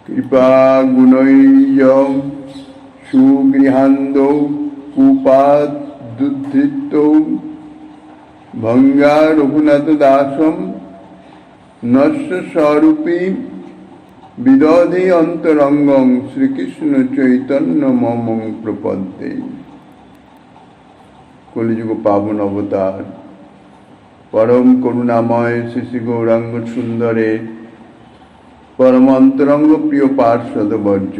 কৃপা গুণৈর্য সুগৃহান্দৌ কূপাদুদ্ধৃতৌ ভঙ্গা রঘুনাথ দাসম নস্য স্বরূপী বিদধি অন্তরঙ্গং শ্রীকৃষ্ণ চৈতন্য মমং প্রপদ্যে। কলিযুগ পাবন অবতার পরম করুণাময় শ্রী গৌরাঙ্গ সুন্দরে পরম অন্তরঙ্গ প্রিয় পার্ষদ বর্জ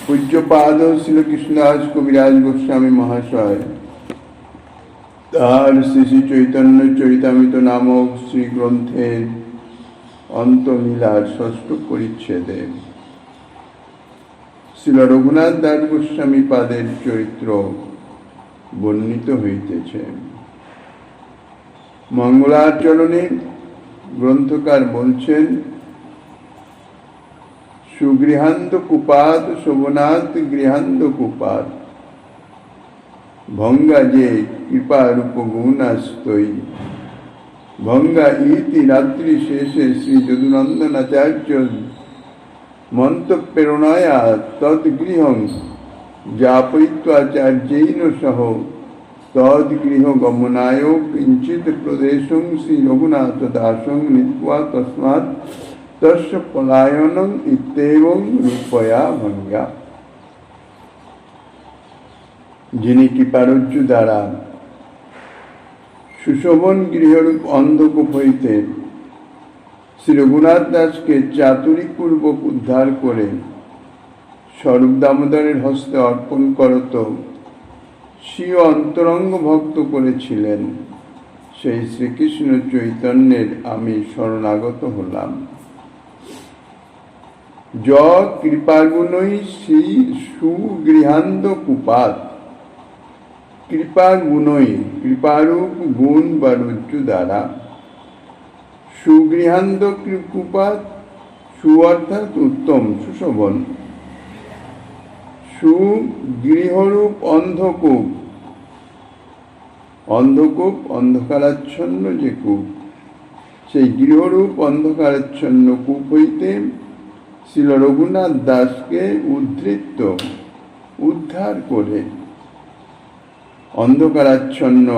পূজ্যপাদ শ্রীকৃষ্ণদাস কবিরাজ গোস্বামী মহাশয় তার শ্রী শ্রী চৈতন্য চরিতামৃত নামক শ্রী গ্রন্থের অন্তলীলার ষষ্ঠ পরিচ্ছেদে শ্রীল রঘুনাথ দাস গোস্বামী পাদের চরিত্র বর্ণিত হইতেছে। মঙ্গলাচরণে গ্রন্থকার বলছেন, সুগৃহান্ত কুপাত শোভনাথ গৃহান্ত কুপাত ভঙ্গা যে কৃপারূপ গুণাস্তই ভঙ্গা ইতি রাত্রি শেষে শ্রী যদুনন্দনাচার্য মন্তপ্রেরণয়া তদ্গৃহং যাপয়িত্বাচার্যেন সহ তদ্গৃহ গমনায় কিঞ্চিৎ প্রদেশং শ্রী রঘুনাথ দাসং নীত্বা তস্মাৎ তস্য পলায়নং ইত্যেবং রূপয়া ভঙ্গা। যিনি কৃপারজ্জু দ্বারা সুশোভন গৃহরূপ অন্ধকূপ হইতে শ্রী রঘুনাথ দাসকে চাতুরীপূর্বক উদ্ধার করে স্বরূপ দামোদরের হস্তে অর্পণ করত স্বীয় অন্তরঙ্গ ভক্ত করেছিলেন, সেই শ্রীকৃষ্ণ চৈতন্যের আমি শরণাগত হলাম। য কৃপাগুণই শ্রী সুগৃহান্ত কুপাত। কৃপা গুণই কৃপারূপ গুণ বা রজ্জু দ্বারা সুগৃহান্ত কুপাত, সু অর্থাৎ উত্তম সুশোভন, সুগৃহরূপ অন্ধকূপ, অন্ধকূপ অন্ধকারাচ্ছন্ন যে কূপ, সেই গৃহরূপ অন্ধকারাচ্ছন্ন কূপ হইতে শ্রীল রঘুনাথ দাসকে উদ্ধার করে অন্ধকারাচ্ছন্ন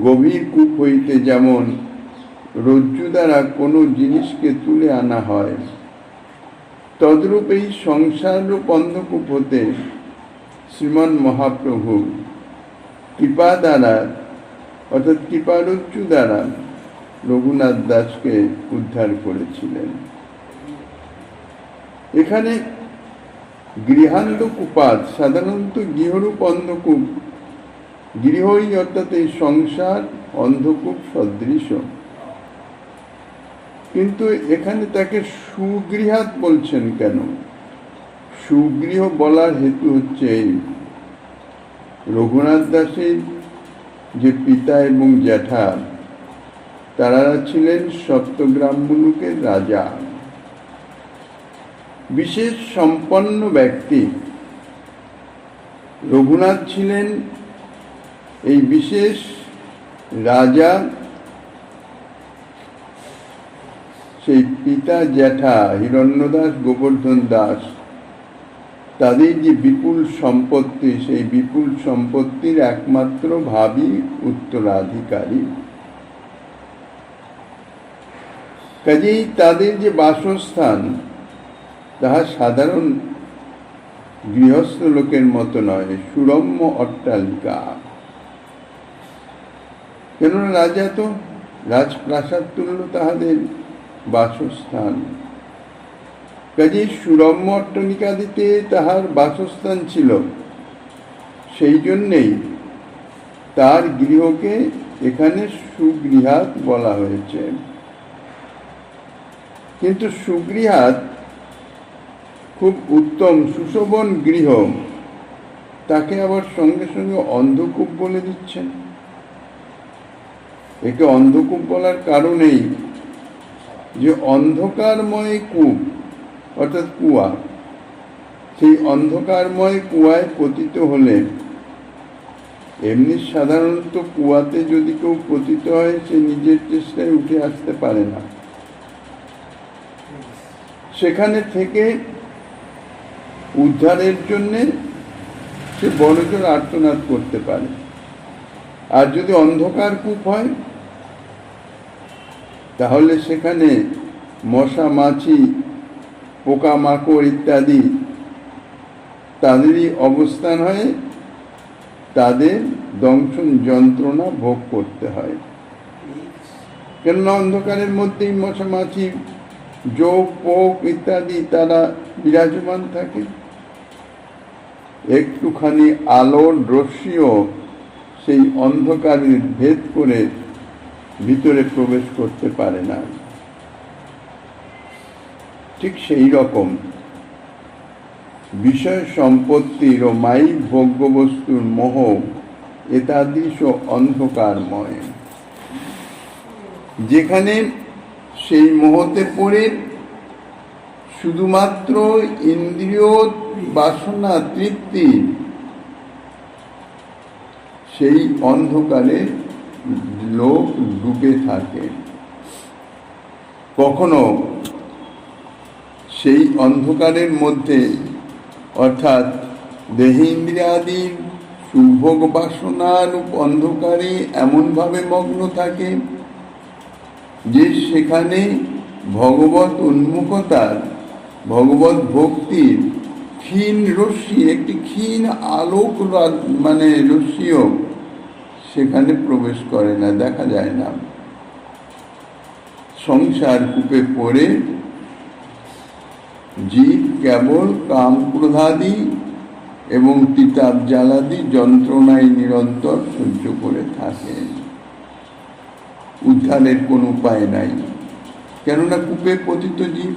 গভীর কূপ হইতে যেমন রজ্জু দ্বারা কোনো জিনিসকে তুলে আনা হয়, তদ্রূপ এই সংসাররূপ অন্ধকূপ হতে শ্রীমন মহাপ্রভু কৃপা দ্বারা অর্থাৎ কৃপারজ্জু দ্বারা রঘুনাথ দাসকে উদ্ধার করেছিলেন। এখানে গৃহান্ত কুপাত সাধারণত গৃহরূপ অন্ধকূপ, গৃহই অর্থাৎ এই সংসার অন্ধকূপ সদৃশ, কিন্তু এখানে তাকে সুগৃহাত বলছেন কেন? সুগৃহ বলার হেতু হচ্ছে এই, রঘুনাথ দাসের যে পিতা এবং জ্যাঠা তারা ছিলেন সপ্তগ্রাম মুলুকের রাজা, বিশেষ সম্পন্ন ব্যক্তি। রঘুনাথ ছিলেন এই বিশেষ রাজা, সেই পিতা জ্যাঠা হিরণ্যদাস গোবর্ধন দাস তাদের যে বিপুল সম্পত্তি, সেই বিপুল সম্পত্তির একমাত্র ভাবী উত্তরাধিকারী। কাজেই তাদের যে বাসস্থান তাহা সাধারণ গৃহস্থ লোকের মতো নয়, সুরম্য অট্টালিকা। কেননা রাজা তো রাজপ্রাসাদ তুল্য তাহাদের বাসস্থান, কাজেই সুরম্য অট্টালিকাদিতে তাহার বাসস্থান ছিল। সেই জন্যেই তার গৃহকে এখানে সুগৃহাত বলা হয়েছে। কিন্তু সুগৃহাত খুব উত্তম সুশোভন গৃহ, তাকে আবার সঙ্গে সঙ্গে অন্ধকূপ বলে দিচ্ছেন। একে অন্ধকূপ বলার কারণেই যে অন্ধকারময় কূপ অর্থাৎ কুয়া, সেই অন্ধকারময় কুয়ায় পতিত হলে, এমনি সাধারণত কুয়াতে যদি কেউ পতিত হয় সে নিজের চেষ্টায় উঠে আসতে পারে না, সেখানে থেকে উদ্ধারের জন্যে সে বড়জোর আর্তনাদ করতে পারে। আর যদি অন্ধকার কূপ হয় তাহলে সেখানে মশা মাছি পোকামাকড় ইত্যাদি তাদেরই অবস্থান হয়, তাদের দংশন যন্ত্রণা ভোগ করতে হয়। কেননা অন্ধকারের মধ্যেই মশা মাছি জোক পোক ইত্যাদি তারা বিরাজমান থাকে। একটুখানি আলোর রশ্মিও সেই অন্ধকারের ভেদ করে ভিতরে প্রবেশ করতে পারে না। ঠিক সেই রকম বিষয় সম্পত্তির ও মায়িক ভোগ্যবস্তুর মোহ এতাদৃশ অন্ধকারময়, যেখানে সেই মোহতে পড়ে শুধুমাত্র ইন্দ্রিয় বাসনা তৃপ্তি, সেই অন্ধকারে লোক ডুবে থাকে। কখনো সেই অন্ধকারের মধ্যে অর্থাৎ দেহেন্দ্রিয়াদির সুভোগ বাসনারূপ অন্ধকারে এমনভাবে মগ্ন থাকে যে সেখানে ভগবত উন্মুখতার, ভগবত ভক্তির ক্ষীণ রশ্মি, একটি ক্ষীণ আলোক রশ্মিও সেখানে প্রবেশ করে না, দেখা যায় না। সংসার কূপে পড়ে জীব কেবল কাম ক্রোধাদি এবং তিতাব জ্বালাদি যন্ত্রণায় নিরন্তর সহ্য করে থাকে। উদ্ধারের কোনো উপায় নাই, কেননা কূপে পতিত জীব।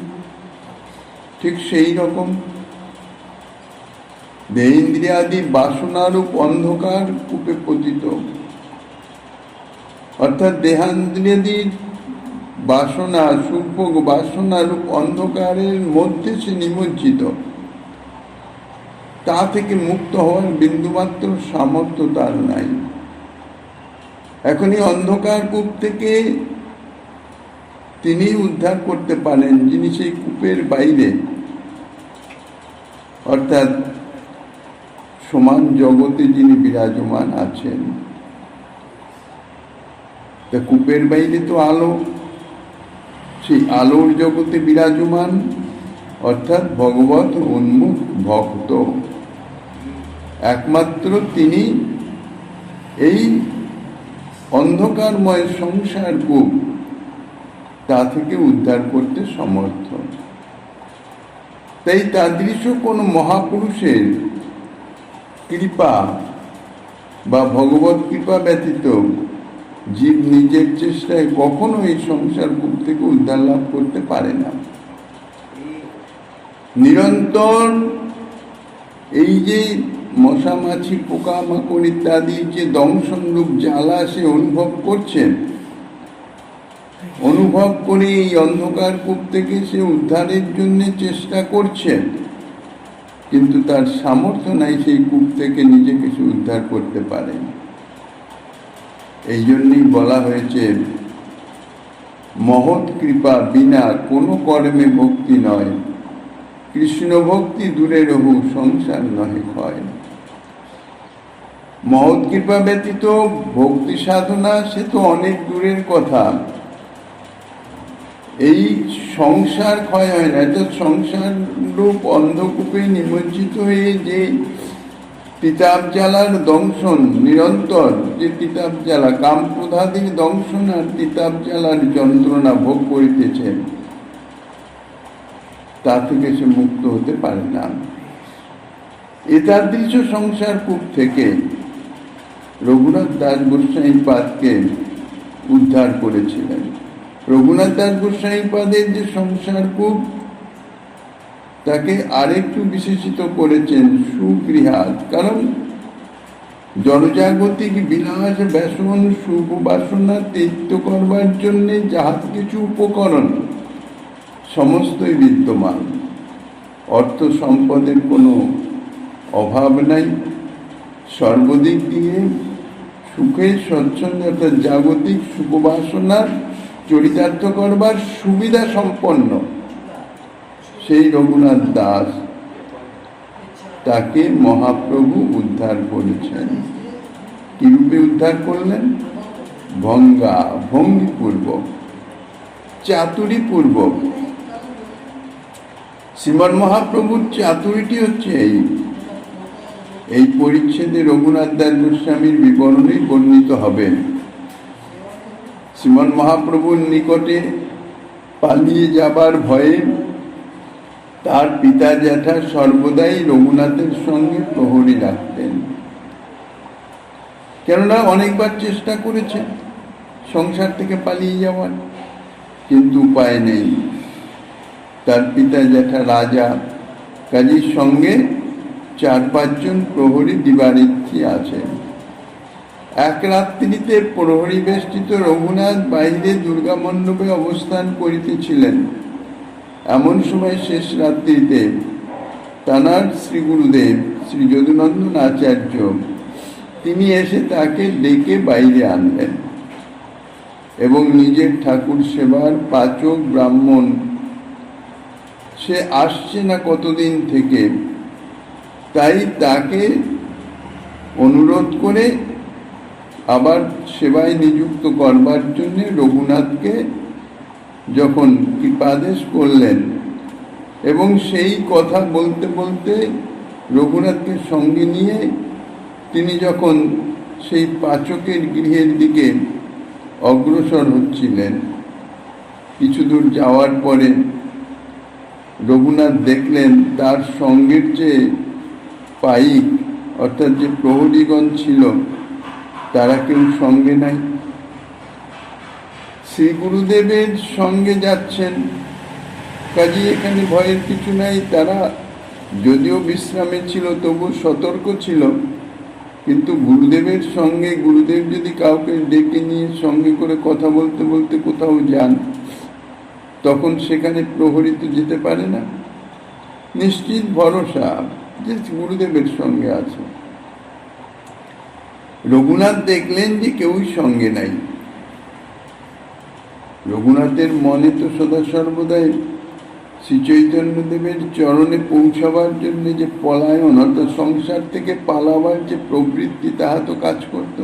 ঠিক সেই রকম দেহেন্দ্রিয়াদি বাসনারূপ অন্ধকার কূপে পতিত, অর্থাৎ দেহান্দ্রিয়াদির বাসনা সুভোগ বাসনারূপ অন্ধকারের মধ্যে সে নিমজ্জিত। তা থেকে মুক্ত হওয়ার বিন্দুমাত্র সামর্থ্য তার নাই। এখন এই অন্ধকার কূপ থেকে তিনি উদ্ধার করতে পারেন, যিনি সেই কূপের বাইরে, অর্থাৎ সমান জগতে যিনি বিরাজমান আছেন। তা কূপের বাইরে তো আলো, সেই আলোর জগতে বিরাজমান অর্থাৎ ভগবত উন্মুখ ভক্ত, একমাত্র তিনি এই অন্ধকারময় সংসার কূপ তা থেকে উদ্ধার করতে সমর্থ। তাই তাদৃশ কোনো মহাপুরুষের কৃপা বা ভগবত কৃপা ব্যতীত জীব নিজের চেষ্টায় কখনো এই সংসার কূপ থেকে উদ্ধার লাভ করতে পারে না। নিরন্তর এই যে মশা মাছি পোকামাকড় ইত্যাদি যে দংশন রূপ জ্বালা সে অনুভব করছেন, অনুভব করে এই অন্ধকার কূপ থেকে সে উদ্ধারের জন্য চেষ্টা করছেন, কিন্তু তার সামর্থ্য নাই সেই কূপ থেকে নিজেকে সে উদ্ধার করতে পারে। এই জন্যই বলা হয়েছে মহৎ কৃপা বিনা কোনো কর্মে ভক্তি নয়, কৃষ্ণ ভক্তি দূরে রহু সংসার নহে ক্ষয়। মহৎ কৃপা ব্যতীত ভক্তি সাধনা সে তো অনেক দূরের কথা। এই সংসার ক্ষয় হয় না, অর্থাৎ সংসার রূপ অন্ধকূপে নিমজ্জিত হয়ে যে তিতাব জ্বালার দংশন, নিরন্তর যে তিতাব জ্বালা কাম ক্রোধাদির দংশন আর তিতাব জ্বালার যন্ত্রণা ভোগ করিতেছেন, তা থেকে সে মুক্ত হতে পারে না। এতাদৃশ সংসার কূপ থেকে রঘুনাথ দাস গোস্বামীপাদকে উদ্ধার করেছিলেন। রঘুনাথ দাস গোস্বামীপাদের যে সংসার কূপ, তাকে আরেকটু বিশেষিত করেছেন সুগৃহাত। কারণ জনজাগতিক বিলাস ব্যসন সুখ বাসনা তীর্থ করবার জন্য যাহা কিছু উপকরণ সমস্তই বিদ্যমান, অর্থ সম্পদের কোনো অভাব নাই, সর্বদিক দিয়ে সুখের স্বচ্ছন্দ অর্থাৎ জাগতিক সুখবাসনার চরিতার্থ করবার সুবিধা সম্পন্ন সেই রঘুনাথ দাস তাকে মহাপ্রভু উদ্ধার করেছেন। কি রূপে উদ্ধার করলেন? ভঙ্গিপূর্বক, চাতুরীপূর্বক। শ্রীমন মহাপ্রভুর চাতুরিটি হচ্ছে এই পরিচ্ছেদে রঘুনাথ দাস গোস্বামীর বিবরণে বর্ণিত হবে। শ্রীমন মহাপ্রভুর নিকটে পালিয়ে যাবার ভয়ে তার পিতা জ্যাঠা সর্বদাই রঘুনাথের সঙ্গে প্রহরী রাখতেন। কেননা অনেকবার চেষ্টা করেছে সংসার থেকে পালিয়ে যাওয়ার, কিন্তু উপায় নেই। তার পিতা জ্যাঠা রাজা, কাজীর সঙ্গে 4-5 জন প্রহরী দিবারিত্রি আছে। এক রাত্রিতে প্রহরী বেষ্টিত রঘুনাথ বাহিরে দুর্গা মণ্ডপে অবস্থান করিতেছিলেন। এমন সময় শেষ রাত্রিতে তানার শ্রী গুরুদেব শ্রী যদুনন্দন আচার্য তিনি এসে তাকে ডেকে বাইরে আনলেন এবং নিজের ঠাকুর সেবার পাচক ব্রাহ্মণ সে আসছে না কতদিন থেকে, তাই তাকে অনুরোধ করে আবার সেবায় নিযুক্ত করবার জন্য রঘুনাথকে যখন কৃপাদেশ করলেন এবং সেই কথা বলতে বলতে রঘুনাথকে সঙ্গে নিয়ে তিনি যখন সেই পাচকের গৃহের দিকে অগ্রসর হচ্ছিলেন, কিছু দূর যাওয়ার পরে রঘুনাথ দেখলেন তার সঙ্গের যে পাইক অর্থাৎ যে প্রহরীগণ ছিল তারা কেউ সঙ্গে নাই। শ্রী গুরুদেবের সঙ্গে যাচ্ছেন, কাজে এখানে ভয়ের কিছু নাই। তারা যদিও বিশ্রামে ছিল তবু সতর্ক ছিল, কিন্তু গুরুদেবের সঙ্গে গুরুদেব যদি কাউকে ডেকে নিয়ে সঙ্গে করে কথা বলতে বলতে কোথাও যান, তখন সেখানে প্রহরী তো যেতে পারে না। নিশ্চিত ভরসা যে গুরুদেবের সঙ্গে আছে। রঘুনাথ দেখলেন যে কেউই সঙ্গে নাই। রঘুনাথের মনে তো সদা সর্বদাই শ্রী চৈতন্যদেবের চরণে পৌঁছাবার জন্য যে পলায়ন অর্থাৎ সংসার থেকে পালাবার যে প্রবৃত্তি তাহা তো কাজ করত।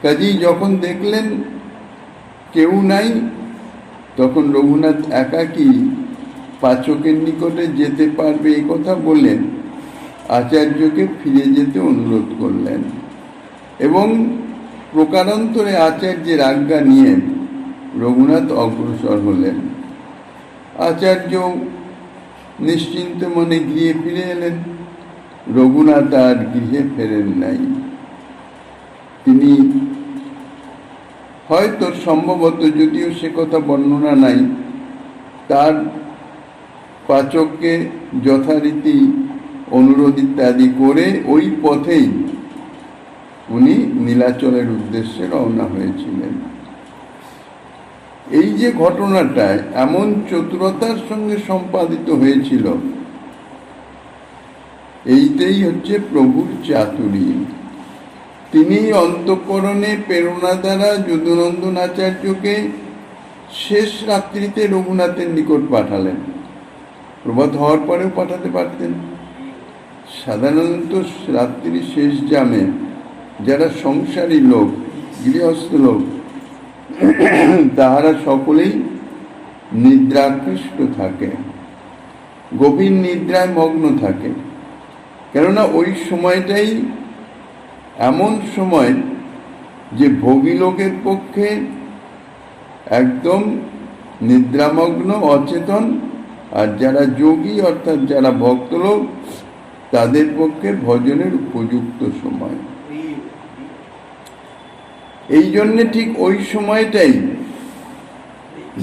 কাজেই যখন দেখলেন কেউ নাই, তখন রঘুনাথ একাকী পাচকের নিকটে যেতে পারবে এই কথা বললেন, আচার্যকে ফিরে যেতে অনুরোধ করলেন এবং প্রকারান্তরে আচার্যের আজ্ঞা নিয়ে রঘুনাথ অগ্রসর হলেন। আচার্য নিশ্চিন্ত মনে গৃহে ফিরে এলেন। রঘুনাথ আর গৃহে ফেরেন নাই। তিনি হয়তো সম্ভবত, যদিও সে কথা বর্ণনা নাই, তার পাচককে যথারীতি অনুরোধ ইত্যাদি করে ওই পথেই উনি নীলাচলের উদ্দেশ্যে রওনা হয়েছিলেন। এই যে ঘটনাটা এমন চতুরতার সঙ্গে সম্পাদিত হয়েছিল, এইটাই হচ্ছে প্রভুর চাতুরী। তিনি অন্তঃকরণে প্রেরণা দ্বারা যদুনন্দন আচার্যকে শেষ রাত্রিতে রঘুনাথের নিকট পাঠালেন। প্রভাত হওয়ার পরেও পাঠাতে পারতেন। সাধারণত রাত্রি শেষ জামে যারা সংসারী লোক, গৃহস্থ লোক, তাহারা সকলেই নিদ্রাকৃষ্ট থাকে, গভীর নিদ্রায় মগ্ন থাকে। কেননা ওই সময়টাই এমন সময় যে ভোগী লোকের পক্ষে একদম নিদ্রামগ্ন, অচেতন, আর যারা যোগী অর্থাৎ যারা ভক্তলোক তাদের পক্ষে ভজনের উপযুক্ত সময়। এই জন্যে ঠিক ওই সময়টাই,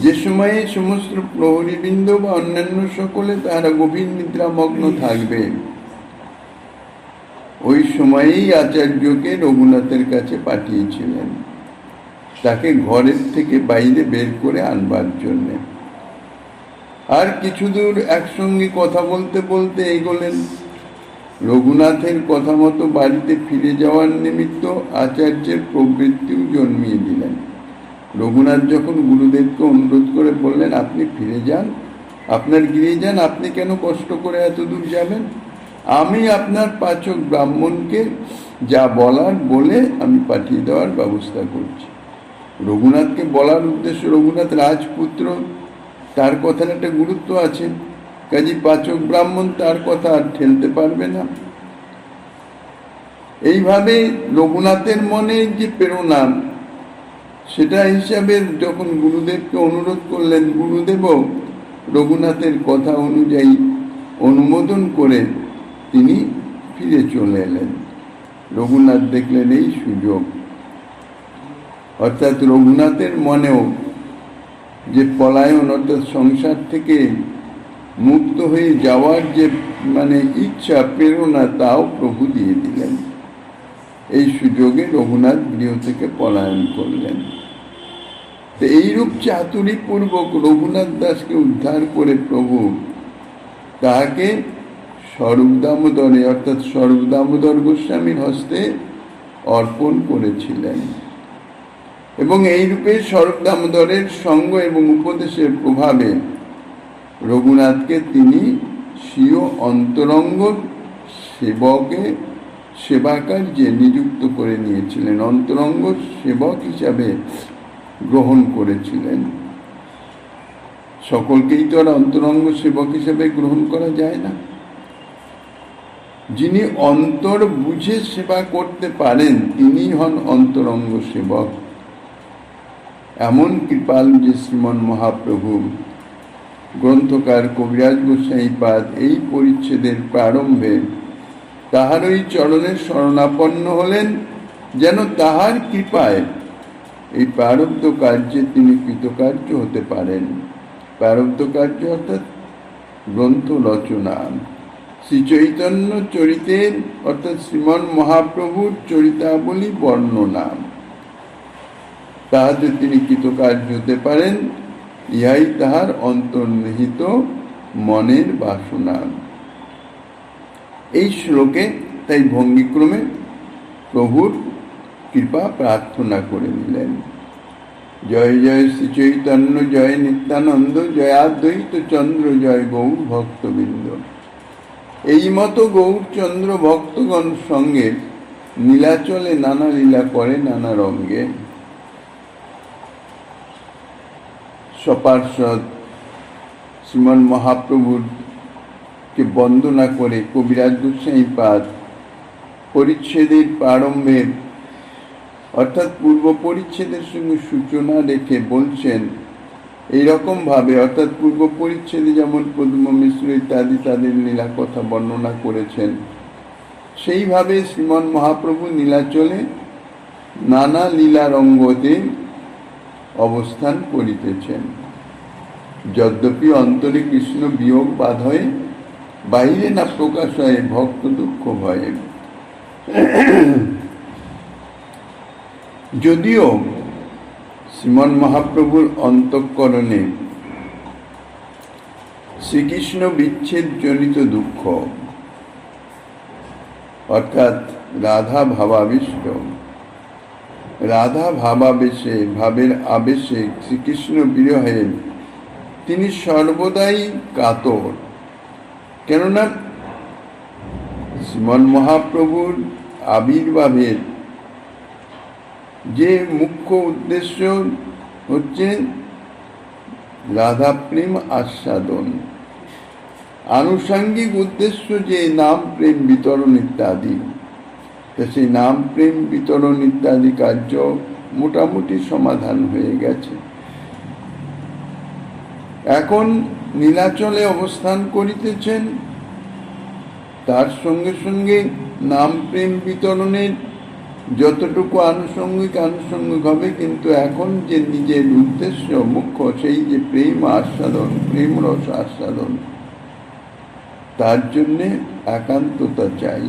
যে সময়ে সমস্ত প্রহরীবৃন্দ বা অন্যান্য সকলে তারা গভীর নিদ্রামগ্ন থাকবে, ওই সময়েই আচার্যকে রঘুনাথের কাছে পাঠিয়েছিলেন, তাকে ঘরের থেকে বাইরে বের করে আনবার জন্যে। আর কিছু দূর একসঙ্গে কথা বলতে বলতে এগোলেন। রঘুনাথের কথা মতো বাড়িতে ফিরে যাওয়ার নিমিত্ত আচার্যের প্রবৃত্তিও জন্মিয়ে দিলেন। রঘুনাথ যখন গুরুদেবকে অনুরোধ করে বললেন আপনি ফিরে যান, আপনার গৃহে যান, আপনি কেন কষ্ট করে এত দূর যাবেন? আমি আপনার পাচক ব্রাহ্মণকে যা বলার বলে আমি পাঠিয়ে দেওয়ার ব্যবস্থা করছি। রঘুনাথকে বলার উদ্দেশ্য, রঘুনাথ রাজপুত্র, তার কথার একটা গুরুত্ব আছে, কাজী পাচক ব্রাহ্মণ তার কথা আর ঠেলতে পারবে না। এইভাবে রঘুনাথের মনে যে প্রেরণা, সেটা হিসাবে যখন গুরুদেবকে অনুরোধ করলেন, গুরুদেবও রঘুনাথের কথা অনুযায়ী অনুমোদন করে তিনি ফিরে চলে এলেন। রঘুনাথ দেখলেন এই সুযোগ, অর্থাৎ রঘুনাথের মনেও যে পলায়ন অর্থাৎ সংসার থেকে মুক্ত হয়ে যাওয়ার যে ইচ্ছা, প্রেরণা, তাও প্রভু দিয়ে দিলেন। এই সুযোগে রঘুনাথ গৃহ থেকে পলায়ন করলেন। তো এইরূপ চাতুরীপূর্বক রঘুনাথ দাসকে উদ্ধার করে প্রভু তাহাকে স্বরূপ দামোদরে অর্থাৎ স্বরূপ দামোদর গোস্বামীর হস্তে অর্পণ করেছিলেন। এবং এই রূপে স্বরূপ দামোদরের সঙ্গ এবং উপদেশের প্রভাবে রঘুনাথকে তিনি স্বীয় অন্তরঙ্গ সেবাকার্যে নিযুক্ত করে নিয়েছিলেন, অন্তরঙ্গ সেবক হিসাবে গ্রহণ করেছিলেন। সকলকেই তো আর অন্তরঙ্গ সেবক হিসাবে গ্রহণ করা যায় না। যিনি অন্তর বুঝে সেবা করতে পারেন তিনি হন অন্তরঙ্গ সেবক। এমন কৃপাল যে শ্রীমন মহাপ্রভু গ্রন্থকার কবিরাজ গোসাইপাদ এই পরিচ্ছেদের প্রারম্ভে তাহারই চরণের শরণাপন্ন হলেন, যেন তাহার কৃপায় এই প্রারব্ধ কার্যে তিনি কৃতকার্য হতে পারেন। প্রারব্ধ কার্য অর্থাৎ গ্রন্থ রচনা, শ্রী চৈতন্য চরিতের অর্থাৎ শ্রীমন মহাপ্রভুর চরিতাবলী বর্ণনা, তাহাতে তিনি কৃতকার্য হতে পারেন। ইহাই তাহার অন্তর্নিহিত মনের বাসনা। এই শ্লোকে তাই ভঙ্গিক্রমে প্রভুর কৃপা প্রার্থনা করে নিলেন। জয় জয় শ্রী চৈতন্য, জয় নিত্যানন্দ, জয়াদ্বৈত চন্দ্র, জয় গৌর ভক্তবৃন্দ। এই মতো গৌরচন্দ্র ভক্তগণ সঙ্গে নীলাচলে নানা লীলা করে নানা রঙ্গে। সপার্ষদ শ্রীমন মহাপ্রভুর কে বন্দনা করে কবিরাজ গোসাইপাদ পরিচ্ছেদের প্রারম্ভে অর্থাৎ পূর্ব পরিচ্ছেদের সঙ্গে সূচনা রেখে বলছেন এইরকম ভাবে, অর্থাৎ পূর্ব পরিচ্ছেদে যেমন পদ্ম মিশ্র ইত্যাদি তাদের লীলা কথা বর্ণনা করেছেন, সেইভাবে শ্রীমন মহাপ্রভু নীলাচলে নানা লীলা রঙ্গতে অবস্থান করিতেছেন। যদ্যপি অন্তরে কৃষ্ণ বিয়োগ বাধ হয়ে, বাহিরে না প্রকাশ হয় ভক্ত দুঃখ ভয়ে। যদিও শ্রীমন মহাপ্রভুর অন্তঃকরণে শ্রীকৃষ্ণ বিচ্ছেদ জনিত দুঃখ অর্থাৎ রাধা ভাবাবিষ্ট, রাধা ভাবাবেশে ভাবের আবেশে শ্রীকৃষ্ণ বিরহে তিনি সর্বদাই কাতর। কেননা শ্রীমন মহাপ্রভুর আবির্ভাবের যে মুখ্য উদ্দেশ্য হচ্ছে রাধা প্রেম আস্বাদন, আনুষঙ্গিক উদ্দেশ্য যে নাম প্রেম বিতরণ ইত্যাদি, সেই নাম প্রেম বিতরণ ইত্যাদি কার্য মোটামুটি সমাধান হয়ে গেছে। এখন নীলাচলে অবস্থান করিতেছেন, তার সঙ্গে সঙ্গে নাম প্রেম বিতরণের যতটুকু আনুষঙ্গিক হবে, কিন্তু এখন যে নিজের উদ্দেশ্য মুখ্য, সেই যে প্রেম আস্বাদন, প্রেম রস আস্বাদন, তার জন্যে একান্ততা চাই।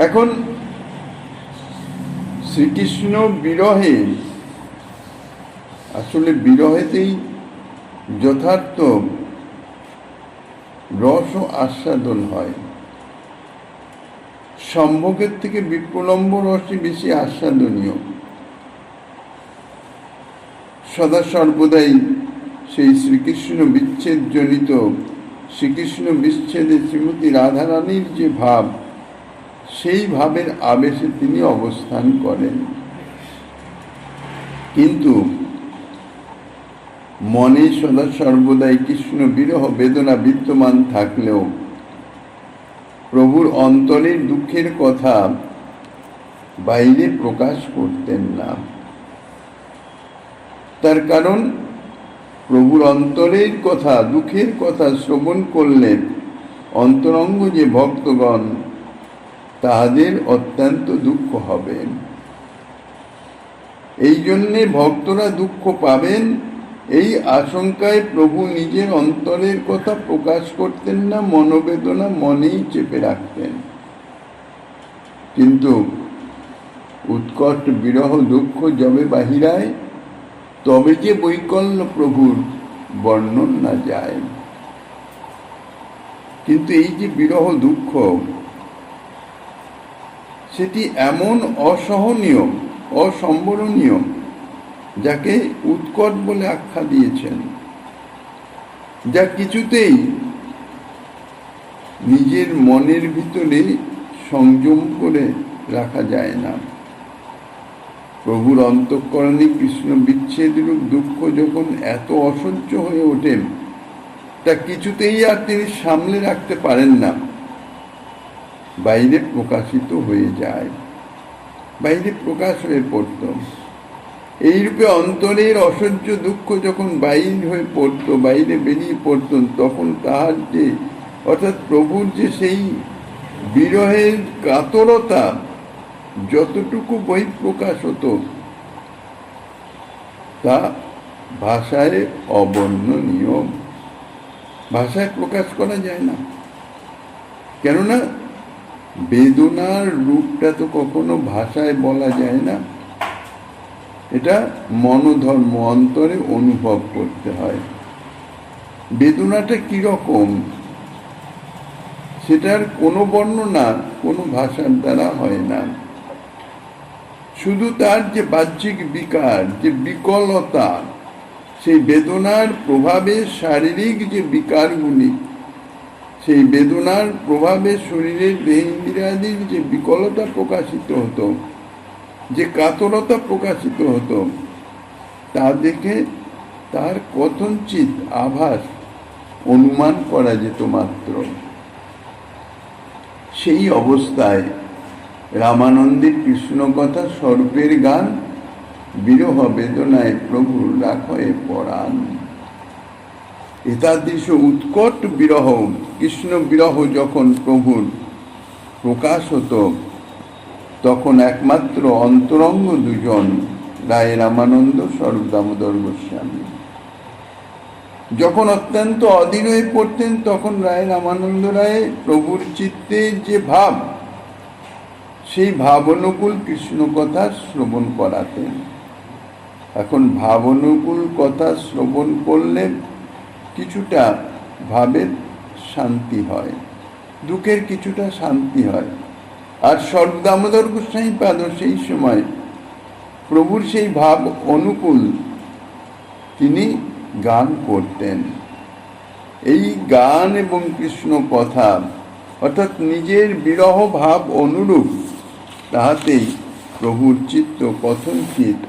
এখন শ্রীকৃষ্ণ বিরহে, আসলে বিরহেতেই যথার্থ রস ও আস্বাদন হয়। সম্ভোগের থেকে বিপ্লম্ব রসই বেশি আস্বাদনীয়। সদা সর্বদাই সেই শ্রীকৃষ্ণ বিচ্ছেদ জনিত শ্রীকৃষ্ণ বিচ্ছেদে শ্রীমতী রাধারানীর যে ভাব, সেই ভাবের আবেশে তিনি অবস্থান করেন। কিন্তু মনে সদা সর্বদাই কৃষ্ণ বিরহ বেদনা বিদ্যমান থাকলেও প্রভুর অন্তরের দুঃখের কথা বাইরে প্রকাশ করতেন না। তার কারণ প্রভুর অন্তরের কথা, দুঃখের কথা শ্রবণ করলে অন্তরঙ্গ যে ভক্তগণ, তাহাদের অত্যন্ত দুঃখ হবে। এই জন্যে ভক্তরা দুঃখ পাবেন, এই আশঙ্কায় প্রভু নিজের অন্তরের কথা প্রকাশ করতেন না, মনোবেদনা মনেই চেপে রাখতেন। কিন্তু উৎকট বিরহ দুঃখ যবে বাহিরায়, তবে যে বৈকল্য প্রভুর বর্ণন না যায়। কিন্তু এই যে বিরহ দুঃখ, সেটি এমন অসহনীয়, অসম্বরণীয়, যাকে উৎকট বলে আখ্যা দিয়েছেন, যা কিছুতেই নিজের মনের ভিতরে সংযম করে রাখা যায় না। প্রভুর অন্তঃকরণে কৃষ্ণ বিচ্ছেদ রূপ দুঃখ যখন এত অসহ্য হয়ে ওঠেন, তা কিছুতেই আর তিনি সামলে রাখতে পারেন না, বাইরে প্রকাশিত হয়ে যায়, বাইরে প্রকাশ হয়ে পড়ত। এইরূপে অন্তরের অসহ্য দুঃখ যখন বাইর হয়ে পড়ত, বাইরে বেরিয়ে পড়তেন, তখন তাহার যে, অর্থাৎ প্রভুর যে সেই বিরহের কাতরতা যতটুকু বহিঃপ্রকাশ হতো, তা ভাষায় অবর্ণনীয়, ভাষায় প্রকাশ করা যায় না। কেননা বেদনার রূপটা তো কখনো ভাষায় বলা যায় না, এটা মনোধর্ম, অন্তরে অনুভব করতে হয়। বেদনাটা কিরকম, সেটার কোনো বর্ণনা কোনো ভাষার দ্বারা হয় না। শুধু তার যে বাহ্যিক বিকার, যে বিকলতা, সেই বেদনার প্রভাবে শারীরিক যে বিকারগুলি, সেই বেদনার প্রভাবে শরীরের দেহেন্দ্রিয়াদির যে বিকলতা প্রকাশিত হতো, যে কাতরতা প্রকাশিত হতো, তা দেখে তার কথঞ্চিত আভাস অনুমান করা যেত মাত্র। সেই অবস্থায় রামানন্দের কৃষ্ণ কথা স্বরূপের গান, বিরহ বেদনায় প্রভুর রাখয়ে পরাণ। এতাদৃশ উৎকট বিরহ, কৃষ্ণ বিরহ যখন প্রভুর প্রকাশ হতো, তখন একমাত্র অন্তরঙ্গ দুজন, রায় রামানন্দ, স্বরূপ দামোদর গোস্বামী, যখন অত্যন্ত অধীর হয়ে পড়তেন, তখন রায় রামানন্দ রায় প্রভুর চিত্তে যে ভাব, সেই ভাব অনুকূল কৃষ্ণ কথা শ্রবণ করাতেন। এখন ভাব অনুকূল কথা শ্রবণ করলে কিছুটা ভাবের শান্তি হয়, দুঃখের কিছুটা শান্তি হয়। আর স্বরূপ দামোদর গোস্বামী পাদ সেই সময় প্রভুর সেই ভাব অনুকূল তিনি গান করতেন। এই গান এবং কৃষ্ণ কথা, অর্থাৎ নিজের বিরহ ভাব অনুরূপ, তাহাতেই প্রভুর চিত্ত কথঞ্চিত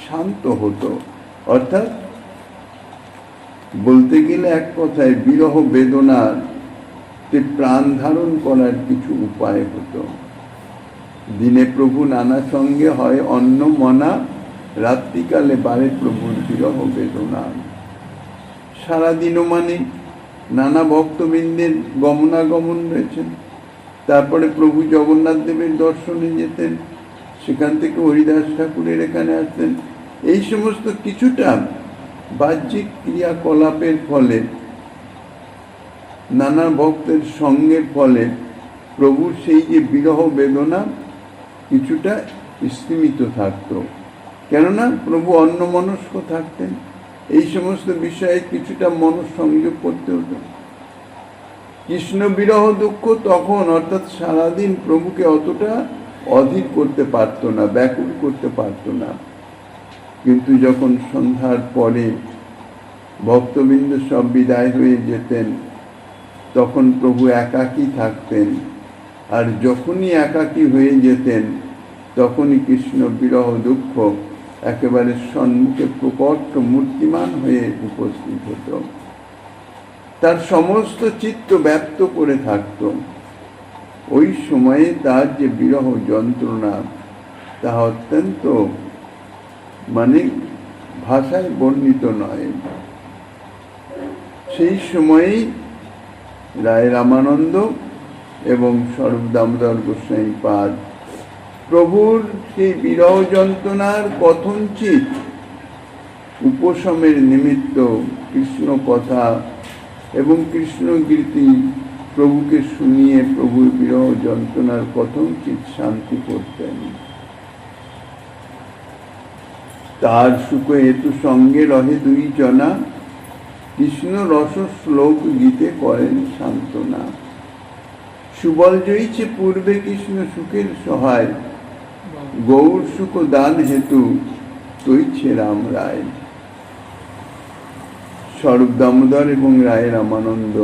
শান্ত হতো। অর্থাৎ বলতে গেলে এক কথায় বিরহ বেদনাতে প্রাণ ধারণ করার কিছু উপায় হতো। দিনে প্রভু নানা সঙ্গে হয় অন্ন মনা, রাত্রিকালে বারে প্রভুর বিরহ বেদনা। সারাদিনও মানে নানা ভক্তবৃন্দের গমনাগমন রয়েছেন। তারপরে প্রভু জগন্নাথ দেবের দর্শনে যেতেন, সেখান থেকে হরিদাস ঠাকুরের এখানে আসতেন। এই সমস্ত কিছুটা বাহ্যিক ক্রিয়াকলাপের ফলে, নানা ভক্তের সঙ্গের ফলে প্রভুর সেই যে বিরহ বেদনা কিছুটা স্তীমিত থাকত। কেননা প্রভু অন্যমনস্ক থাকতেন, এই সমস্ত বিষয়ে কিছুটা মনঃসংযোগ করতে হতো। কৃষ্ণ বিরহ দুঃখ তখন, অর্থাৎ সারাদিন প্রভুকে অতটা অধীর করতে পারত না, ব্যাকুল করতে পারত না। কিন্তু যখন সন্ধ্যার পরে ভক্তবৃন্দ সব বিদায় হয়ে যেতেন, তখন প্রভু একাকী থাকতেন। আর যখনই একাকী হয়ে যেতেন, তখনই কৃষ্ণ বিরহ দুঃখ একেবারে সম্মুখে প্রকট মূর্তিমান হয়ে উপস্থিত হতো। তার সমস্ত চিত্ত ব্যক্ত করে থাকত। ওই সময়ে তার যে বিরহ যন্ত্রণা, তা অত্যন্ত ভাষায় বর্ণিত নয়। সেই সময়েই রায় রামানন্দ এবং স্বরূপ দামোদর গোস্বামী পাদ প্রভুর সেই বিরহ যন্ত্রণার কথঞ্চিত উপশমের নিমিত্ত কৃষ্ণ কথা এবং কৃষ্ণ গীতি প্রভুকে শুনিয়ে প্রভুর বিরহ যন্ত্রণার কথঞ্চিত শান্তি করতেন। তার সুখ হেতু সঙ্গে রহে দুই জনা, কৃষ্ণ রস শ্লোক গীতে করেন সান্ত্বনা। সুবল জয়ীছে পূর্বে কৃষ্ণ সুখের সহায়, গৌর সুখ দান হেতু তৈছে রাম রায়। স্বরূপ দামোদর এবং রায় রামানন্দ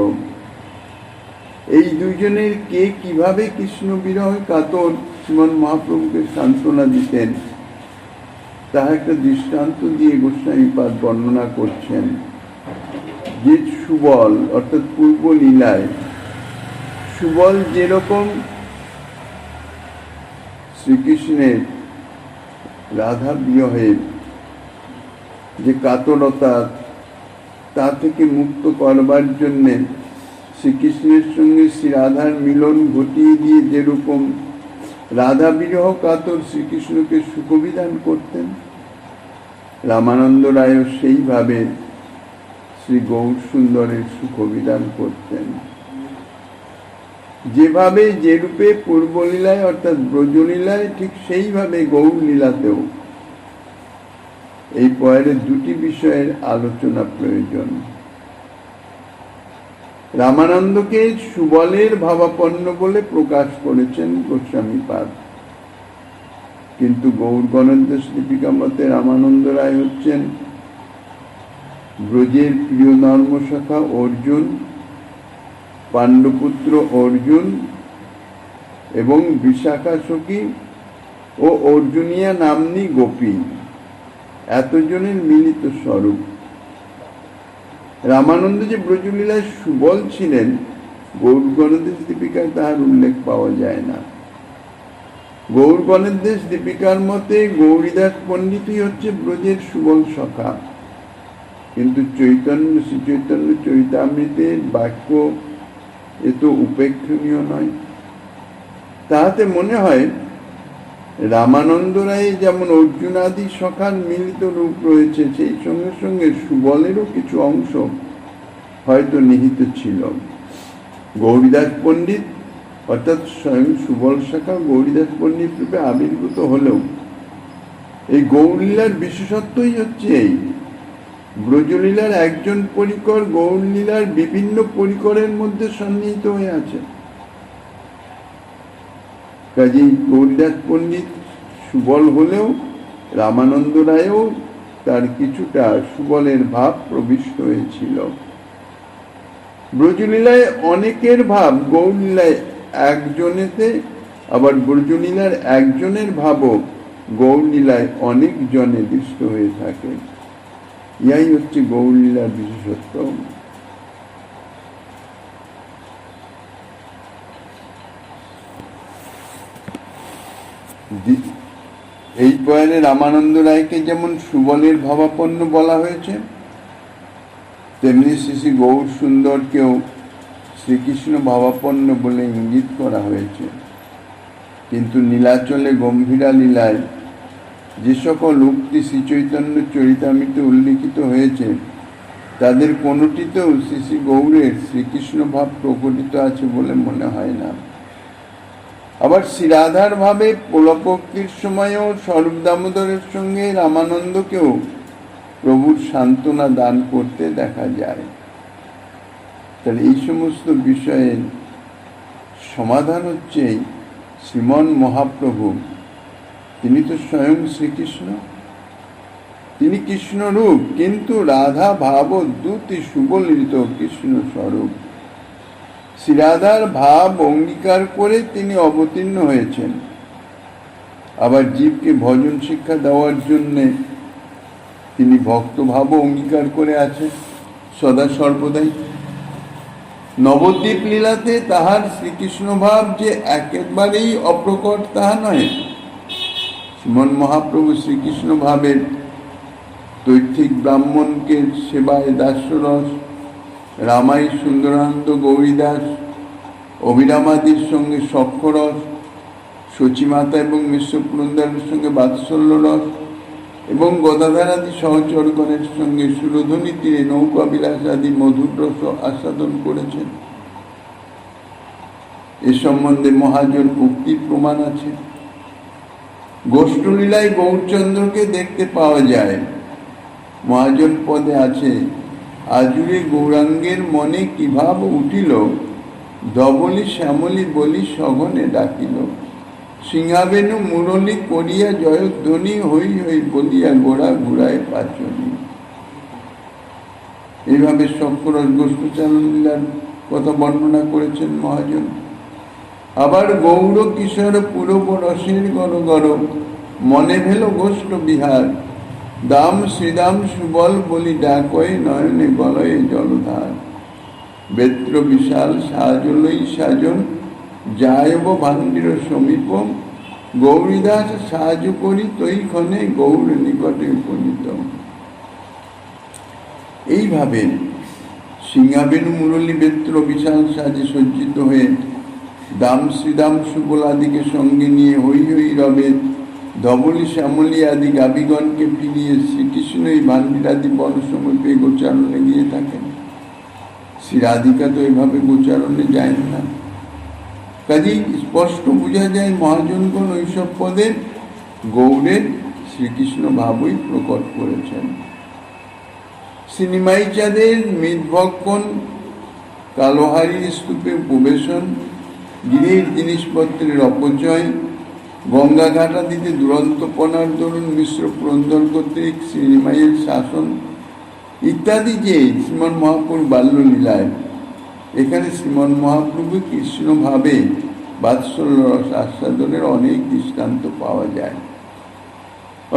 এই দুইজনের কে কিভাবে কৃষ্ণ বিরহ কাতর শ্রীমন মহাপ্রভুকে সান্ত্বনা দিতেন, তাহা একটা দৃষ্টান্ত দিয়ে গোস্বামীপাদ বর্ণনা করছেন। যে সুবল অর্থাৎ পূর্ব লীলায় সুবল যেরকম শ্রীকৃষ্ণের রাধা বিরহের যে কাতরতা, তা থেকে মুক্ত করবার জন্যে শ্রীকৃষ্ণের সঙ্গে শ্রী রাধার মিলন ঘটিয়ে দিয়ে যেরকম রাধা বিরহ কাতর শ্রীকৃষ্ণকে সুখবিধান করতেন, রামানন্দ রায়ও সেইভাবে শ্রী গৌর সুন্দরের সুখবিধান করতেন। যেভাবে যেরূপে পূর্বলীলায় অর্থাৎ ব্রজলীলায়, ঠিক সেইভাবে গৌর লীলাতেও এই পয়ের দুটি বিষয়ের আলোচনা প্রয়োজন। রামানন্দকে সুবলের ভাবাপন্ন বলে প্রকাশ করেছেন গোস্বামীপাদ, কিন্তু গৌর গণেশ দীপিকা মতে রামানন্দ রায় হচ্ছেন ব্রজের প্রিয় নর্মশাখা অর্জুন, পাণ্ডুপুত্র অর্জুন এবং বিশাখা সখী ও অর্জুনিয়া নাম্নী গোপী, এতজনের মিলিত স্বরূপ। রামানন্দ যে ব্রজলীলায় সুবল ছিলেন, গৌর গণেশ দীপিকায় তাহার উল্লেখ পাওয়া যায় না। গৌর গণেশ দীপিকার মতে গৌরীদাস পণ্ডিতই হচ্ছে ব্রজের সুবল সখা, কিন্তু শ্রী চৈতন্য চরিতামৃতের বাক্য এ তো উপেক্ষণীয় নয়। তাহাতে মনে হয় রামানন্দ রায়ে যেমন অর্জুনাদি সখার মিলিত রূপ রয়েছে, সেই সঙ্গে সঙ্গে সুবলেরও কিছু অংশ হয়তো নিহিত ছিল। গৌরীদাস পণ্ডিত অর্থাৎ স্বয়ং সুবল শাখা গৌরীদাস পণ্ডিত রূপে আবির্ভূত হলেও এই গৌরলীলার বিশেষত্বই হচ্ছে এই ব্রজলীলার একজন পরিকর গৌরলীলার বিভিন্ন পরিকরের মধ্যে সন্নিহিত হয়ে আছে। কাজেই গৌরীদাস পণ্ডিত সুবল হলেও রামানন্দ রায়ও তার কিছুটা সুবলের ভাব প্রবিষ্ট হয়েছিল। ব্রজলীলায় অনেকের ভাব গৌরলীলায় একজনেতে, আবার ব্রজলীলার একজনের ভাবও গৌরলীলায় অনেক জনে দৃষ্ট হয়ে থাকে। ইয়াই হচ্ছে গৌরলীলার বিশেষত্ব। এই পয়েরে রামানন্দ রায়কে যেমন সুবলের ভাবাপন্ন বলা হয়েছে, তেমনি শ্রী গৌর সুন্দরকেও শ্রীকৃষ্ণ ভাবাপন্ন বলে ইঙ্গিত করা হয়েছে। কিন্তু নীলাচলে গম্ভীরা লীলায় যে সকল উক্তি শ্রীচৈতন্য চরিতামৃতে উল্লিখিত হয়েছে, তাদের কোনোটিতেও শ্রী গৌরের শ্রীকৃষ্ণ ভাব প্রকটিত আছে বলে মনে হয় না। আবার শ্রীরাধার ভাবে প্রলপক্তির সময়ও স্বরূপ দামোদরের সঙ্গে রামানন্দকেও প্রভুর সান্ত্বনা দান করতে দেখা যায়। তাহলে এই সমস্ত বিষয়ের সমাধান হচ্ছে শ্রীমন মহাপ্রভু, তিনি তো স্বয়ং শ্রীকৃষ্ণ। তিনি কৃষ্ণ রূপ, কিন্তু রাধা ভাব দুটি সুবলিত কৃষ্ণ স্বরূপ। শ্রীরাধার ভাব অঙ্গীকার করে তিনি অবতীর্ণ হয়েছেন। আবার জীবকে ভজন শিক্ষা দেওয়ার জন্যে তিনি ভক্ত ভাবও অঙ্গীকার করে আছেন সদা সর্বদাই। নবদ্বীপ লীলাতে তাহার শ্রীকৃষ্ণ ভাব যে একেবারেই অপ্রকট তাহা নয়। শ্রীমন মহাপ্রভু শ্রীকৃষ্ণ ভাবের তৈত্বিক ব্রাহ্মণকে সেবায় দাস্যরস, রামাই সুন্দরানন্দ গৌরীদাস, অভিরামাদির সঙ্গে সক্ষরস, শচীমাতা এবং মিশ্র পুরন্দারের সঙ্গে বাৎসল্য রস এবং গদাধারাদি সহচরগণের সঙ্গে সুরধ্বনি তীরে নৌকা বিলাস আদি মধুর রস আস্বাদন করেছেন। এ সম্বন্ধে মহাজন উক্তির প্রমাণ আছে। গোষ্ঠলীলায় গৌরচন্দ্রকে দেখতে পাওয়া যায়। মহাজন পদে আছে, আজুরে গৌরাঙ্গের মনে কি ভাব উঠিল, ধবলি শ্যামলি বলি সঘনে ডাকিল, সিংহাবেনু মুরলী করিয়া জয়ধ্বনি হই হই বলিয়া গোড়া ঘুরায় পাচনি। এইভাবে শঙ্করস গোষ্ঠচারণ লীলার কথা বর্ণনা করেছেন মহাজন। আবার গৌর কিশোর পূরব রসের গর গর, মনে ভেল গোষ্ঠ বিহার, দাম শ্রীদাম সুবল বলি ডাকয় নয়নে গলয়ে জলধার, বেত্র বিশাল সাজলই সাজন, যায়ব ভান্ডির সমীপম, গৌরীদাস সাহায্য করি তৈক্ষণে গৌর নিকটে উপনীত। এইভাবে সিংহাবেনু মুরলী বেত্র বিশাল সাজে সজ্জিত হয়ে দাম শ্রীদাম সুবল আদিকে সঙ্গে নিয়ে হই হই রবে ধবলি শ্যামলী আদি গাবিগণকে ফিরিয়ে শ্রীকৃষ্ণ এই ভান্ডির আদি বনসমীপে গোচারণে গিয়ে থাকেন। শ্রী রাধিকা তো এভাবে গোচারণে যায় না। কাজেই স্পষ্ট বোঝা যায় মহাজনগণ ওইসব পদে গৌরের শ্রীকৃষ্ণ ভাবই প্রকট করেছেন। সিনেমাই চাঁদের মৃদভক্ষণ, কালোহারি স্তূপে উপবেশন, গৃহের জিনিসপত্রের অপচয়, গঙ্গা ঘাটা দিতে দুরন্তপনার দরুন মিশ্র পুরন্দর কর্তৃক সিনেমাইয়ের শাসন ইত্যাদি যে শ্রীমন মহাপ্রভুর বাল্যলীলায়, এখানে শ্রীমন মহাপ্রভু কৃষ্ণ ভাবে বাৎসল্য রস আস্বাদনের অনেক দৃষ্টান্ত পাওয়া যায়।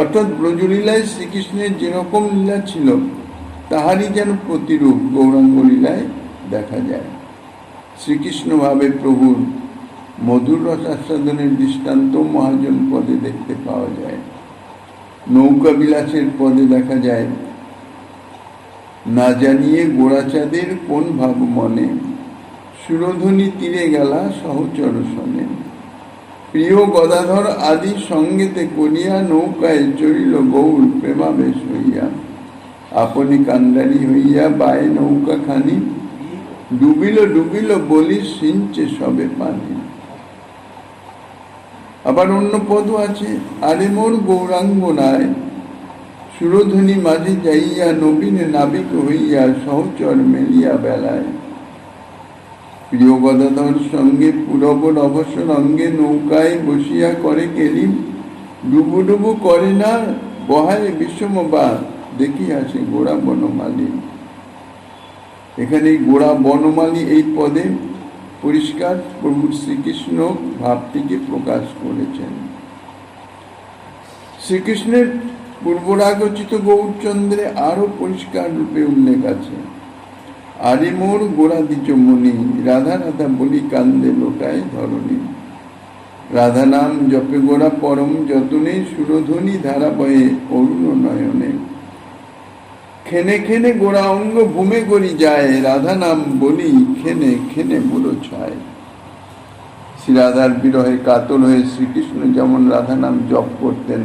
অর্থাৎ ব্রজলীলায় শ্রীকৃষ্ণের যেরকম লীলা ছিল তাহারই যেন প্রতিরূপ গৌরাঙ্গ লীলায় দেখা যায়। শ্রীকৃষ্ণ ভাবে প্রভুর মধুর রস আস্বাদনের দৃষ্টান্ত মহাজন পদে দেখতে পাওয়া যায়। নৌকা বিলাসের পদে দেখা যায়, না জানিয়ে গোড়াচাঁদের কোন ভাব মনে, সুরধ্বনি তীরে গেলা সহচর শোনে, প্রিয় গদাধর আদি সঙ্গেতে করিয়া নৌকায় চড়িল গৌর প্রেমাবেশ হইয়া, আপনি কান্ডারি হইয়া বায়ে নৌকা খানি, ডুবিল ডুবিল বলি সিঞ্চে সবে পানি। আবার অন্য পদও আছে, আরে মোর গৌরাঙ্গনায়, সুরধ্বনি মাঝে যাইয়া নবীনে নাবিক হইয়া সহচর মেলিয়া বেলায়, প্রিয় গদাধর সঙ্গে পুরবর অবসর অঙ্গে নৌকায় বসিয়া করে গেলিম, ডুবু ডুবু করে না বহায় বিষমবাদ, দেখি আসে গোড়া বনমালী। এখানে গোড়া বনমালী এই পদে পরিষ্কার প্রভু শ্রীকৃষ্ণ ভাবটিকে প্রকাশ করেছেন। শ্রীকৃষ্ণের পূর্বরাগোচিত গৌরচন্দ্রে আরো পরিষ্কার রূপে উল্লেখ আছে, আরে মোর গোড়া দিচ মনি, রাধা রাধা বলি কান্দে লোটায় ধরণী, রাধা নাম জপে গোড়া পরম যতনে, সুরধ্বনি ধারা বয়ে অরুণ নয়নে, খেনে খেনে গোড়া অঙ্গ ভূমে করি যায়, রাধা নাম বলি খেনে খেনে বুড়ো ছায়। শ্রী রাধার বিরহে কাতর হয়ে শ্রীকৃষ্ণ যেমন রাধা নাম জপ করতেন,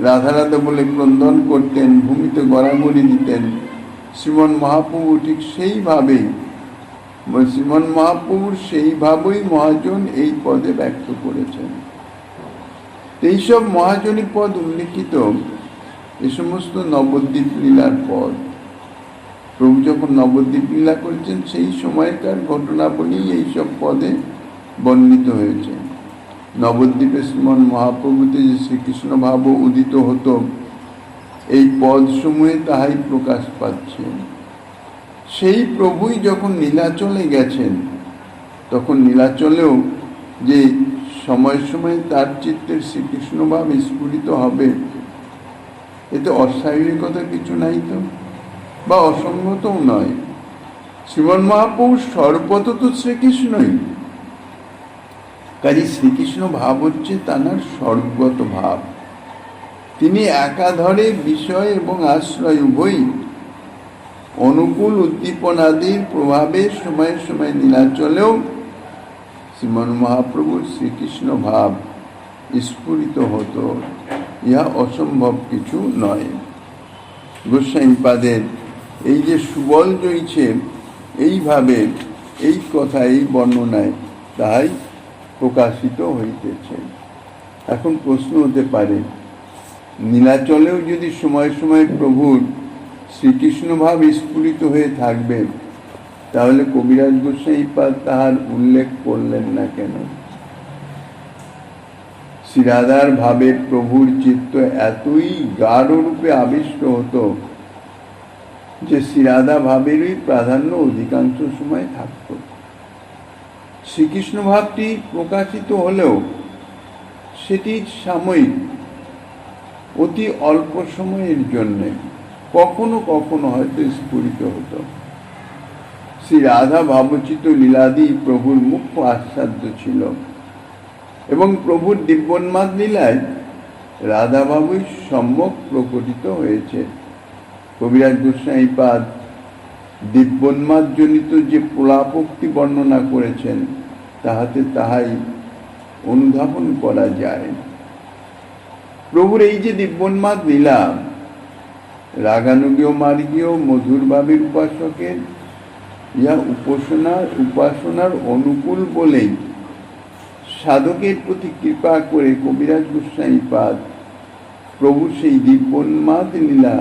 রাধা রাধা বলে ক্রন্দন করতেন, ভূমিতে গড়াগড়ি দিতেন, শ্রীমন মহাপ্রভু ঠিক সেইভাবেই শ্রীমন মহাপ্রভুর সেইভাবেই মহাজন এই পদে ব্যক্ত করেছেন। এইসব মহাজনী পদ উল্লেখিত এ সমস্ত নবদ্বীপ লীলার পদ। প্রভু যখন নবদ্বীপ লীলা করেছেন সেই সময়কার ঘটনাবলী এইসব পদে বর্ণিত হয়েছে। নবদ্বীপে শ্রীমন মহাপ্রভুতে যে শ্রীকৃষ্ণ ভাব উদিত হতো এই পদসমূহে তাহাই প্রকাশ পাচ্ছে। সেই প্রভুই যখন নীলাচলে গেছেন, তখন নীলাচলেও যে সময় সময় তার চিত্তের শ্রীকৃষ্ণ ভাব স্ফুরিত হবে, এতে অস্বাভাবিকতা কিছু নাই তো, বা অসঙ্গতও নয়। শ্রীমন মহাপ্রভু সর্বত তো শ্রীকৃষ্ণই, কাজে শ্রীকৃষ্ণ ভাব হচ্ছে তাঁর সর্বগত ভাব। তিনি একাধারে বিষয় এবং আশ্রয় উভয়ই অনুকূল উদ্দীপনাদির প্রভাবে সময়ে সময়ে নীলাচলেও শ্রীমন মহাপ্রভুর শ্রীকৃষ্ণ ভাব স্ফুরিত হতো, ইহা অসম্ভব কিছু নয়। গোস্বামীপাদের এই যে সুবল জয়ছে, এইভাবে এই কথা, এই বর্ণনায় তাহাই প্রকাশিত হইতেছে। এখন প্রশ্ন হতে পারে, নীলাচলেও যদি সময় সময় প্রভুর শ্রীকৃষ্ণ ভাব স্ফুরিত হয়ে থাকবে, তাহলে কবিরাজ গোস্বামীপাদ তাহার উল্লেখ করলেন না কেন? শ্রীরাধার ভাবে প্রভুর চিত্ত এতই গাঢ় রূপে আবিষ্ট হতো যে শ্রীরাধা ভাবেরই প্রাধান্য অধিকাংশ সময় থাকত। শ্রীকৃষ্ণ ভাবটি প্রকাশিত হলেও সেটি সাময়িক, অতি অল্প সময়ের জন্য কখনো কখনো হয়তো স্ফুরিত হতো। শ্রী রাধা ভাবচিত লীলাদি প্রভুর মুখ্য আস্বাদ্য ছিল, এবং প্রভুর দিব্যোন্মাদ লীলায় রাধা ভাবই সম্যক প্রকটিত হয়েছে। কবিরাজ গোস্বামীপাদ দিব্যোন্মাদ জনিত যে প্রলাপোক্তি বর্ণনা করেছেন, তাহাতে তাহাই অনুধাবন করা যায়। প্রভুর এই যে দিব্যোন্মাদ লীলা, রাগানুগীয় মার্গীয় মধুর ভাবের উপাসকের ইহা উপাসনার অনুকূল বলেই সাধকের প্রতি কৃপা করে কবিরাজ গোস্বামীপাদ প্রভু সেই দিব্যোন্মাদ লীলা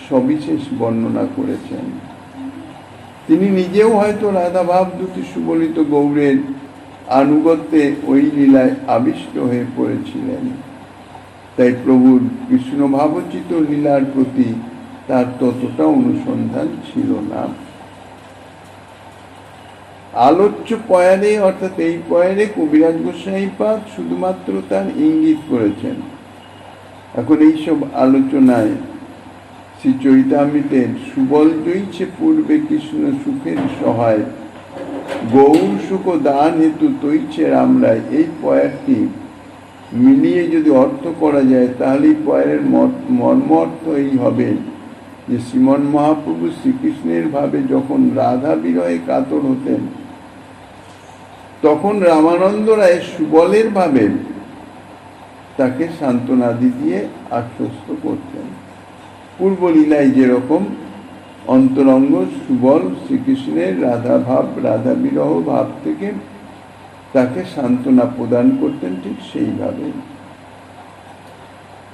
সবিশেষ বর্ণনা করেছেন। তিনি নিজেও হয়তো রাধাভাব দুটি সুবলিত গৌরের আনুগত্যে ওই লীলায় আবিষ্ট হয়ে পড়েছিলেন। তাই প্রভুর কৃষ্ণ ভাবচিত লীলার প্রতি তার ততটা অনুসন্ধান ছিল না। আলোচ্য পয়ারে, অর্থাৎ এই পয়ারে কবিরাজ গোস্বামীপাদ শুধুমাত্র তার ইঙ্গিত করেছেন। এখন এইসব আলোচনায় শ্রী চরিতামৃতের সুবল জয়ছে পূর্বে কৃষ্ণ সুখের সহায়, গৌর সুখ দান হেতু তৈছে রামরায়, এই পয়ারটি মিলিয়ে যদি অর্থ করা যায়, তাহলে এই পয়ারের মর্ম অর্থ এই হবে যে শ্রীমন মহাপ্রভু শ্রীকৃষ্ণের ভাবে যখন রাধা বিরহে কাতর হতেন, তখন রামানন্দ রায় সুবলের ভাবে তাকে সান্ত্বনাদি দিয়ে আশ্বস্ত করতেন। পূর্ব লীলায় যেরকম অন্তরঙ্গ সুবল শ্রীকৃষ্ণের রাধা ভাব, রাধা বিরহ ভাব থেকে তাকে সান্ত্বনা প্রদান করতেন, ঠিক সেইভাবে।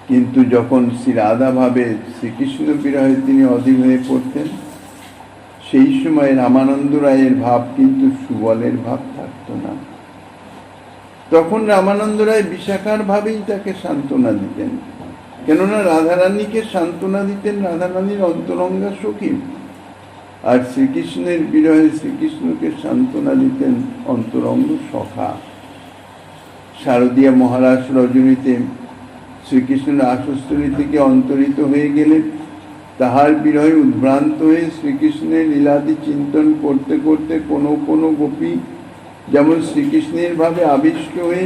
কিন্তু যখন শ্রী রাধা ভাবে শ্রীকৃষ্ণ বিরহে তিনি অধীন হয়ে পড়তেন, সেই সময় রামানন্দ রায়ের ভাব কিন্তু সুবলের ভাব থাকত না। তখন রামানন্দ রায় বিশাখার ভাবেই তাকে সান্ত্বনা দিতেন, কেননা রাধারানীকে সান্ত্বনা দিতেন রাধারানীর অন্তরঙ্গা সখী, আর শ্রীকৃষ্ণের বিরহে শ্রীকৃষ্ণকে সান্ত্বনা দিতেন অন্তরঙ্গ সখা। শারদীয়া মহারাজ রজনীতে শ্রীকৃষ্ণের আশস্থলী থেকে অন্তরিত হয়ে গেলেন, তাহার বিরহে উদ্ভ্রান্ত হয়ে শ্রীকৃষ্ণের লীলাদি চিন্তন করতে করতে কোনো কোনো গোপী যেমন শ্রীকৃষ্ণের ভাবে আবিষ্ট হয়ে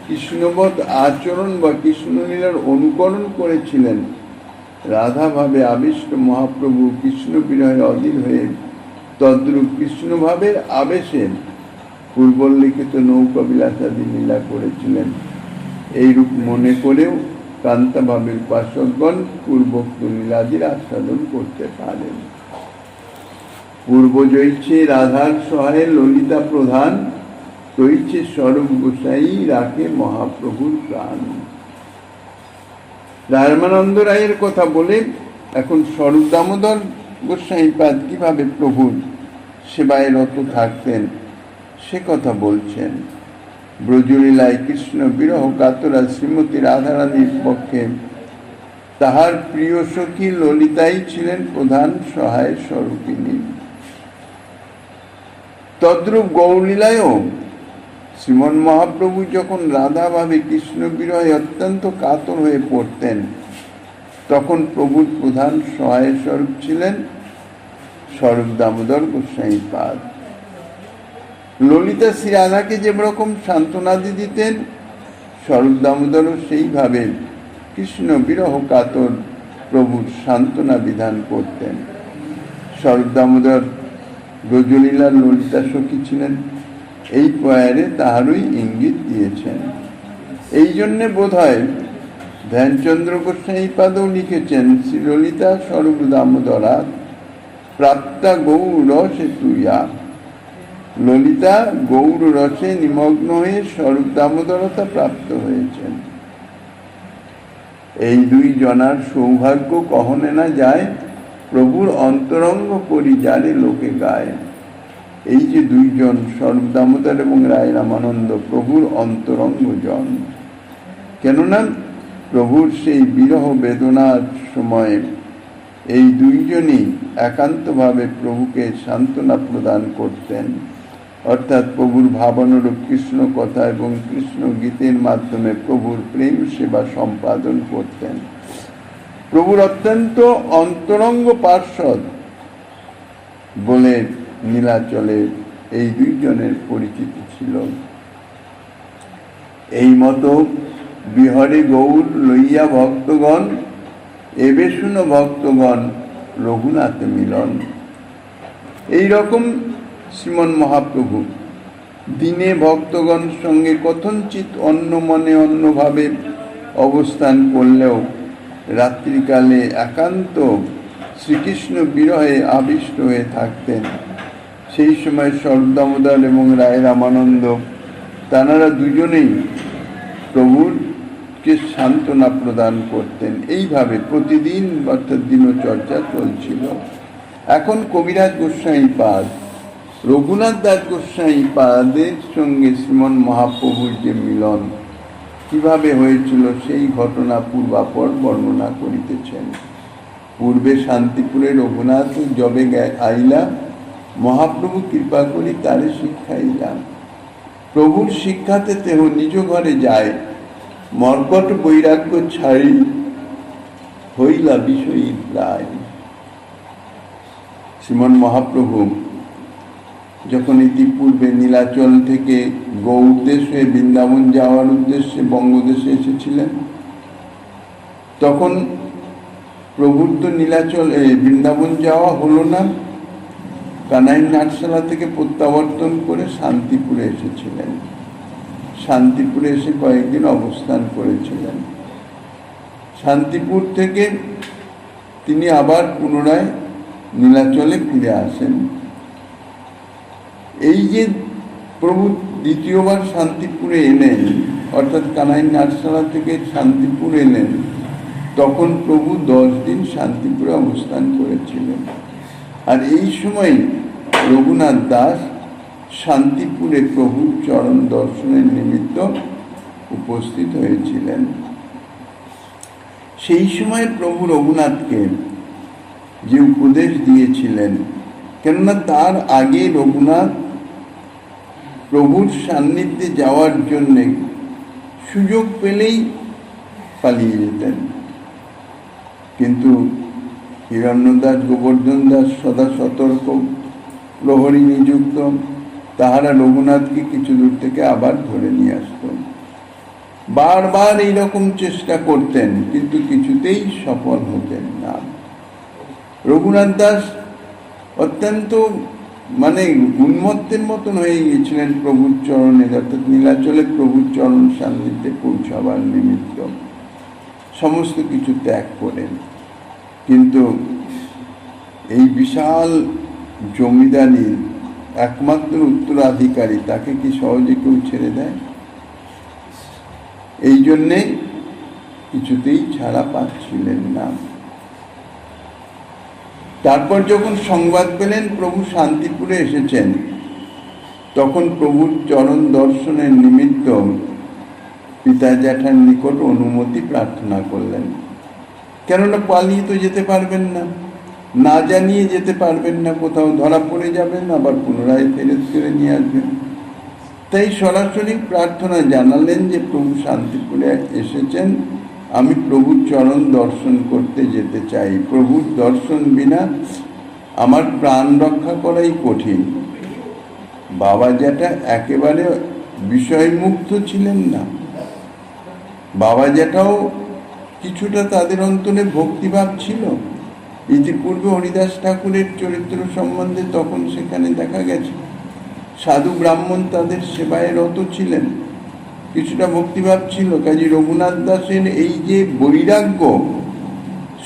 কৃষ্ণবৎ আচরণ বা কৃষ্ণলীলার অনুকরণ করেছিলেন, রাধা ভাবে আবিষ্ট মহাপ্রভু কৃষ্ণ বিরহে অধীর হয়ে তদ্রূপ কৃষ্ণভাবের আবেশে পূর্বল্লিখিত নৌকা বিলাসাদি লীলা করেছিলেন। এইরূপ মনে করেও কান্তাভাবের উপাসকগণ পূর্বোক্ত লীলাদির আস্বাদন করতে পারেন। পূর্ব জয়ছে রাধার সহায়ে ললিতা প্রধান, তৈছে স্বরূপ গোসাই রাখে মহাপ্রভুর প্রাণ। রামানন্দ রায়ের কথা বলে এখন স্বরূপ দামোদর গোস্বামীপাদ কিভাবে প্রভুর সেবায় রত থাকতেন সে কথা বলছেন। ব্রজলীলায় কৃষ্ণ বিরহ কাতরা শ্রীমতী রাধারানীর পক্ষে তাহার প্রিয় সখী ললিতাই ছিলেন প্রধান সহায় স্বরূপিণী। তদ্রূপ গৌরলীলায়ও শ্রীমন মহাপ্রভু যখন রাধা ভাবে কৃষ্ণ বিরহে অত্যন্ত কাতর হয়ে পড়তেন, তখন প্রভুর প্রধান সহায় স্বরূপ ছিলেন স্বরূপ দামোদর গোস্বামী পাদ। ললিতা শ্রী রাধাকে যেরকম সান্ত্বনাদি দিতেন, স্বরূপ দামোদরও সেইভাবে কৃষ্ণ বিরহ কাতর প্রভুর সান্ত্বনা বিধান করতেন। স্বরূপ দামোদর ব্রজলীলার ললিতা সখী ছিলেন, এই পয়ারে তাহারই ইঙ্গিত দিয়েছেন। এই জন্যে বোধ হয় ধ্যানচন্দ্র গোস্বামী পাদও লিখেছেন, শ্রীললিতা স্বরূপ দামোদরা প্রাপ্তা গৌর রসে তুইয়া। ললিতা গৌর রসে নিমগ্ন হয়ে স্বরূপ দামোদরতা প্রাপ্ত হয়েছেন। এই দুই জনার সৌভাগ্য কহনে না যায়, প্রভুর অন্তরঙ্গ করি যারে লোকে গায়। এই যে দুইজন স্বরূপ দামোদর এবং রায় রামানন্দ প্রভুর অন্তরঙ্গ জন, কেননা প্রভুর সেই বিরহ বেদনার সময় এই দুইজনই একান্তভাবে প্রভুকে সান্ত্বনা প্রদান করতেন, অর্থাৎ প্রভুর ভাবানুরূপ কৃষ্ণ কথা এবং কৃষ্ণ গীতের মাধ্যমে প্রভুর প্রেম সেবা সম্পাদন করতেন। প্রভুর অত্যন্ত অন্তরঙ্গ পার্ষদ বলে নীলাচলে এই দুইজনের পরিচিতি ছিল। এই মতো বিহরে গৌর লইয়া ভক্তগণ, এবে শুনো ভক্তগণ রঘুনাথে মিলন। এই রকম শ্রীমন মহাপ্রভু দিনে ভক্তগণ সঙ্গে কথঞ্চিত অন্য মনে অন্যভাবে অবস্থান করলেও রাত্রিকালে একান্ত শ্রীকৃষ্ণ বিরহে আবিষ্ট হয়ে থাকতেন। সেই সময় স্বরূপ দামোদর এবং রায় রামানন্দ তাঁরা দুজনেই প্রভুরকে সান্ত্বনা প্রদান করতেন। এইভাবে প্রতিদিন অর্থাৎ দিনচর্চা চলছিল। এখন কবিরাজ গোস্বামী পাদ, রঘুনাথ দাস গোস্বামী পাদের সঙ্গে শ্রীমন মহাপ্রভুর যে মিলন কিভাবে হয়েছিল সেই ঘটনা পূর্বাপর বর্ণনা করিতেছেন। পূর্বে শান্তিপুরে রঘুনাথ যবে আইলা, মহাপ্রভু কৃপা করি তারে শিক্ষাইলাম। প্রভুর শিক্ষাতে তেহ নিজ ঘরে যায়, মর্কট বৈরাগ্য ছাড়ি হইলা বিষয়ী প্রায়। শ্রীমন মহাপ্রভু যখন ইতিপূর্বে নীলাচল থেকে গৌড়দেশ হয়ে বৃন্দাবন যাওয়ার উদ্দেশ্যে বঙ্গদেশে এসেছিলেন, তখন প্রভুর তো নীলাচল বৃন্দাবন যাওয়া হলো না। কানাই নাটশালা থেকে প্রত্যাবর্তন করে শান্তিপুরে এসেছিলেন। শান্তিপুরে এসে কয়েকদিন অবস্থান করেছিলেন। শান্তিপুর থেকে তিনি আবার পুনরায় নীলাচলে ফিরে আসেন। এই যে প্রভু দ্বিতীয়বার শান্তিপুরে এলেন, অর্থাৎ কানাই নাটশালা থেকে শান্তিপুর এলেন, তখন প্রভু 10 দিন শান্তিপুরে অবস্থান করেছিলেন। আর এই সময় রঘুনাথ দাস শান্তিপুরে প্রভুর চরণ দর্শনের নিমিত্ত উপস্থিত হয়েছিলেন। সেই সময় প্রভু রঘুনাথকে যে উপদেশ দিয়েছিলেন, কেননা তার আগে রঘুনাথ প্রভুর সান্নিধ্যে যাওয়ার জন্যে সুযোগ পেলেই পালিয়ে যেতেন, কিন্তু হিরণ্যদাস গোবর্ধন দাস সদা সতর্ক প্রহরী নিযুক্ত, তাহারা রঘুনাথকে কিছু দূর থেকে আবার ধরে নিয়ে আসত। বারবার এইরকম চেষ্টা করতেন, কিন্তু কিছুতেই সফল হতেন না। রঘুনাথ দাস অত্যন্ত উন্মত্তের মতন হয়ে গিয়েছিলেন প্রভুর চরণে, অর্থাৎ নীলাচলে প্রভুর চরণ সান্নিধ্যে পৌঁছাবার নিমিত্ত সমস্ত কিছু ত্যাগ করেন। কিন্তু এই বিশাল জমিদারির একমাত্র উত্তরাধিকারী, তাকে কি সহজে কেউ ছেড়ে দেয়? এই জন্যে কিছুতেই ছাড়া পাচ্ছিলেন না। তারপর যখন সংবাদ পেলেন প্রভু শান্তিপুরে এসেছেন, তখন প্রভুর চরণ দর্শনের নিমিত্ত পিতা জ্যাঠার নিকট অনুমতি প্রার্থনা করলেন। কেননা পালিয়ে তো যেতে পারবেন না, না জানিয়ে যেতে পারবেন না, কোথাও ধরা পড়ে যাবেন, আবার পুনরায় ফেরত করে নিয়ে আসবেন। তাই সরাসরি প্রার্থনা জানালেন যে প্রভু শান্তিপুরে এসেছেন, আমি প্রভুর চরণ দর্শন করতে যেতে চাই। প্রভুর দর্শন বিনা আমার প্রাণ রক্ষা করাই কঠিন। বাবা যেটা একেবারে বিষয়মুক্ত ছিলেন না, বাবা যেটাও কিছুটা তাদের অন্তরে ভক্তিভাব ছিল। ইতিপূর্বে হরিদাস ঠাকুরের চরিত্র সম্বন্ধে তখন সেখানে দেখা গেছে সাধু ব্রাহ্মণ তাদের সেবায় রত ছিলেন, কিছুটা ভক্তিভাব ছিল। কাজী রঘুনাথ দাসের এই যে বৈরাগ্য,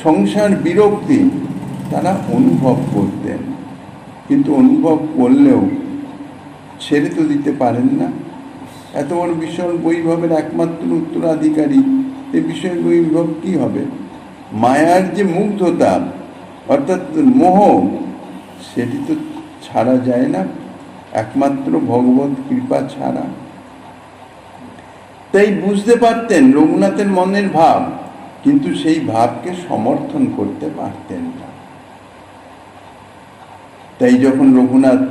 সংসার বিরক্তি তারা অনুভব করতেন, কিন্তু অনুভব করলেও ছেড়ে তো দিতে পারেন না। এত বড় বিশাল বৈভবের একমাত্র উত্তরাধিকারী, এ বিষয় বৈভব কি হবে? মায়ার যে মুগ্ধতা অর্থাৎ মোহ, সেটি তো ছাড়া যায় না একমাত্র ভগবত কৃপা ছাড়া। তাই বুঝতে পারতেন রঘুনাথের মনের ভাব, কিন্তু সেই ভাবকে সমর্থন করতে পারতেন না। তাই যখন রঘুনাথ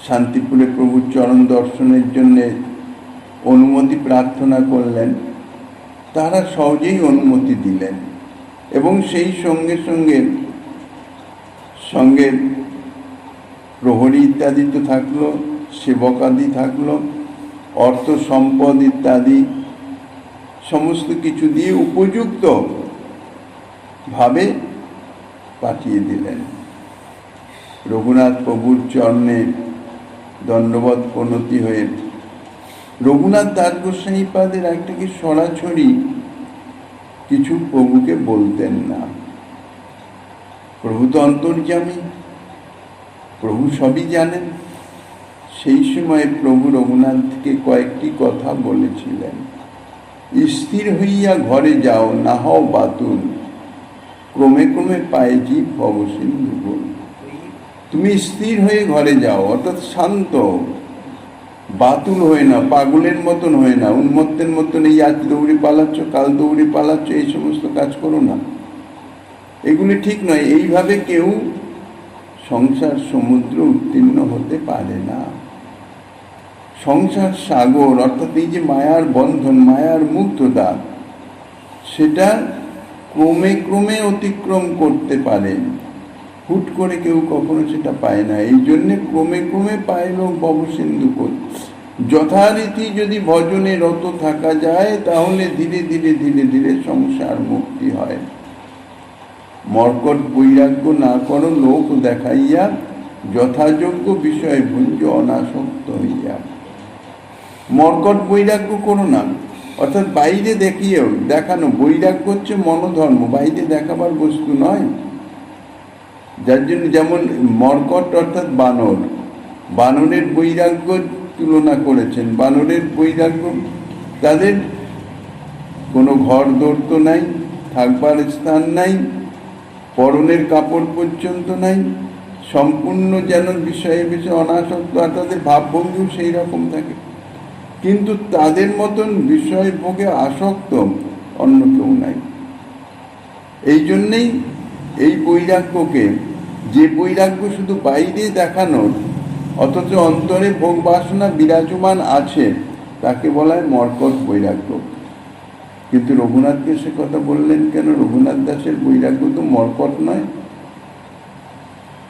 শান্তিপুরে প্রভুর চরণ দর্শনের জন্য অনুমতি প্রার্থনা করলেন, তারা সহজেই অনুমতি দিলেন এবং সেই সঙ্গে সঙ্গে সঙ্গে প্রহরী ইত্যাদি তো থাকলো, সেবকাদি থাকলো, অর্থ সম্পদ ইত্যাদি সমস্ত কিছু দিয়ে উপযুক্ত ভাবে পাঠিয়ে দিলেন। রঘুনাথ প্রভুর চরণে দণ্ডবত প্রণতি হয়ে রঘুনাথ দাস গোস্বামীপাদের একটা কি সরাসরি কিছু প্রভুকে বলতেন না। প্রভু তো অন্তর্যামী, প্রভু সবই জানেন। সেই সময় প্রভু রঘুনাথকে কয়েকটি কথা বলেছিলেন। স্থির হইয়া ঘরে যাও, না হও বাতুল, ক্রমে ক্রমে পায়ে জীব ভবসিন্ধু গোল। তুমি স্থির হয়ে ঘরে যাও, অর্থাৎ শান্ত, বাতুল হয়ে না, পাগলের মতন হয়ে না, উন্মত্তের মতন এই আজ দৌড়ে পালাচ্ছ, কাল দৌড়ে পালাচ্ছ, এই সমস্ত কাজ করো না, এগুলি ঠিক নয়। এইভাবে কেউ সংসার সমুদ্র উত্তীর্ণ হতে পারে না। সংসার সাগর অর্থাৎ এই যে মায়ার বন্ধন, মায়ার মুগ্ধতা, সেটা ক্রমে ক্রমে অতিক্রম করতে পারে, হুট করে কেউ কখনো সেটা পায় না। এই জন্যে ক্রমে ক্রমে পায় লোক ভবসিন্ধু কোল। যথারীতি যদি ভজনে রত থাকা যায়, তাহলে ধীরে ধীরে ধীরে ধীরে সংসার মুক্তি হয়। মর্কট বৈরাগ্য না করো লোক দেখাইয়া, যথাযোগ্য বিষয় ভুঞ্জ অনাসক্ত হইয়া। মর্কট বৈরাগ্য করো না, অর্থাৎ বাইরে দেখিয়েও দেখানো। বৈরাগ্য হচ্ছে মনোধর্ম, বাইরে দেখাবার বস্তু নয়। যার জন্য যেমন মর্কট অর্থাৎ বানর, বানরের বৈরাগ্য তুলনা করেছেন। বানরের বৈরাগ্য, তাদের কোনো ঘর দৌড় তো নাই, থাকবার স্থান নাই, পরনের কাপড় পর্যন্ত নাই, সম্পূর্ণ যেন বিষয়ে বিষয়ে অনাসক্ত, আর তাদের ভাবভঙ্গিও সেই রকম থাকে। কিন্তু তাদের মতন বিষয় ভোগে আসক্ত অন্য কেউ নাই। এই জন্যেই এই বৈরাগ্যকে, যে বৈরাগ্য শুধু বাইরে দেখানোর অথচ অন্তরে ভোগ বাসনা বিরাজমান আছে, তাকে বলা হয় মর্কট বৈরাগ্য। কিন্তু রঘুনাথকে সে কথা বললেন কেন? রঘুনাথ দাসের বৈরাগ্য তো মর্কট নয়।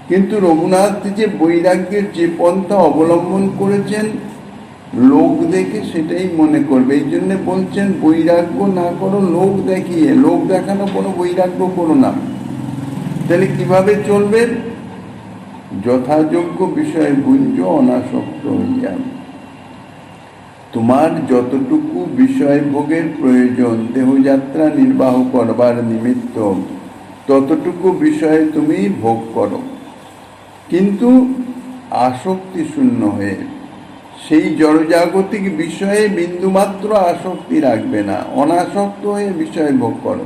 কিন্তু রঘুনাথ যে বৈরাগ্যের যে পন্থা অবলম্বন করেছেন, লোক দেখে সেটাই মনে করবে। এই জন্য বলছেন বৈরাগ্য না করো লোক দেখিয়ে, লোক দেখানো কোনো বৈরাগ্য করো না। তাহলে কিভাবে চলবে? যথাযোগ্য বিষয়ে ভুঞ্জ অনাসক্ত হইয়া। তোমার যতটুকু বিষয় ভোগের প্রয়োজন দেহযাত্রা নির্বাহ করবার নিমিত্ত, ততটুকু বিষয়ে তুমি ভোগ করো, কিন্তু আসক্তি শূন্য হয়ে। সেই জড়জাগতিক বিষয়ে বিন্দুমাত্র আসক্তি রাখবে না, অনাসক্ত হয়ে বিষয় ভোগ করো।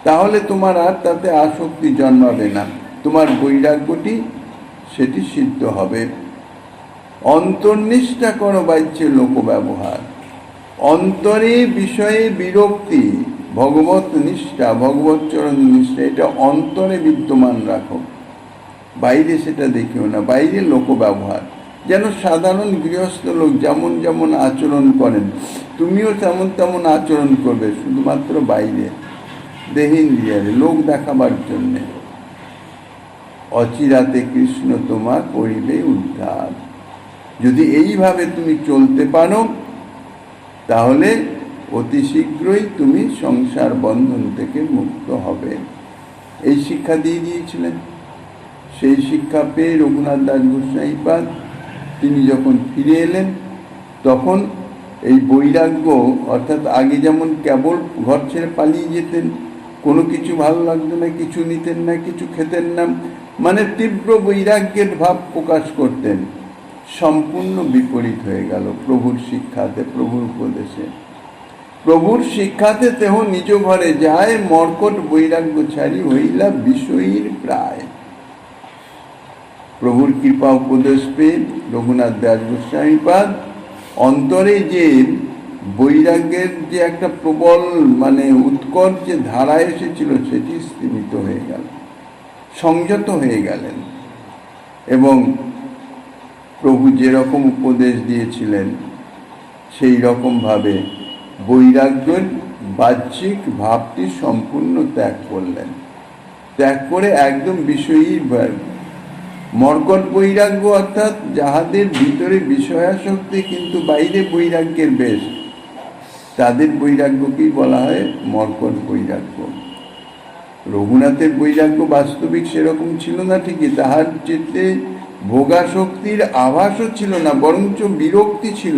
তাহলে তোমার আর তাতে আসক্তি জন্মাবে না, তোমার বৈরাগ্যটি সেটি সিদ্ধ হবে। অন্তর্নিষ্ঠা করো বাহ্যে লোক ব্যবহার। অন্তরে বিষয়ে বিরক্তি, ভগবত নিষ্ঠা, ভগবত চরণ নিষ্ঠা, এটা অন্তরে বিদ্যমান রাখো, বাইরে সেটা দেখিও না। বাইরে লোক ব্যবহার, যেন সাধারণ গৃহস্থ লোক যেমন যেমন আচরণ করেন তুমিও তেমন তেমন আচরণ করবে, শুধুমাত্র বাইরে দেহেন্দ্রিয়ারে লোক দেখাবার জন্যে। অচিরাতে কৃষ্ণ তোমার করিবে উদ্ধার। যদি এইভাবে তুমি চলতে পারো তাহলে অতি শীঘ্রই তুমি সংসার বন্ধন থেকে মুক্ত হবে। এই শিক্ষা দিয়ে দিয়েছিলেন। সেই শিক্ষা পেয়ে রঘুনাথ দাস গোস্বামীপাদ তিনি যখন ফিরে এলেন তখন এই বৈরাগ্য, অর্থাৎ আগে যেমন কেবল ঘর ছেড়ে পালিয়ে যেতেন, কোনো কিছু ভালো লাগতো না, কিছু নিতেন না, কিছু খেতেন না, মানে তীব্র বৈরাগ্যের ভাব প্রকাশ করতেন, সম্পূর্ণ বিপরীত হয়ে গেল প্রভুর শিক্ষাতে, প্রভুর উপদেশে। প্রভুর শিক্ষাতে তেহ নিজ ঘরে যায়, মর্কট বৈরাগ্য ছাড়ি হইলা বিষয়ীর প্রায়। প্রভুর কৃপা উপদেশ পেয়ে রঘুনাথ দাস গোস্বামীপাদ অন্তরে যে বৈরাগ্যের যে একটা প্রবল মানে উৎকট যে ধারা এসেছিল সেটি স্তীমিত হয়ে গেল, সংযত হয়ে গেলেন এবং প্রভু যেরকম উপদেশ দিয়েছিলেন সেই রকমভাবে বৈরাগ্যের বাহ্যিক ভাবটি সম্পূর্ণ ত্যাগ করলেন। ত্যাগ করে একদম বিষয়ী মর্কট বৈরাগ্য, অর্থাৎ যাহাদের ভিতরে বিষয়াসক্তি কিন্তু বাইরে বৈরাগ্যের বেশ, তাদের বৈরাগ্যকেই বলা হয় মর্কট বৈরাগ্য। রঘুনাথের বৈরাগ্য বাস্তবিক সেরকম ছিল না ঠিকই, তাহার চিত্তে ভোগাসক্তির আভাসও ছিল না, বরঞ্চ বিরক্তি ছিল,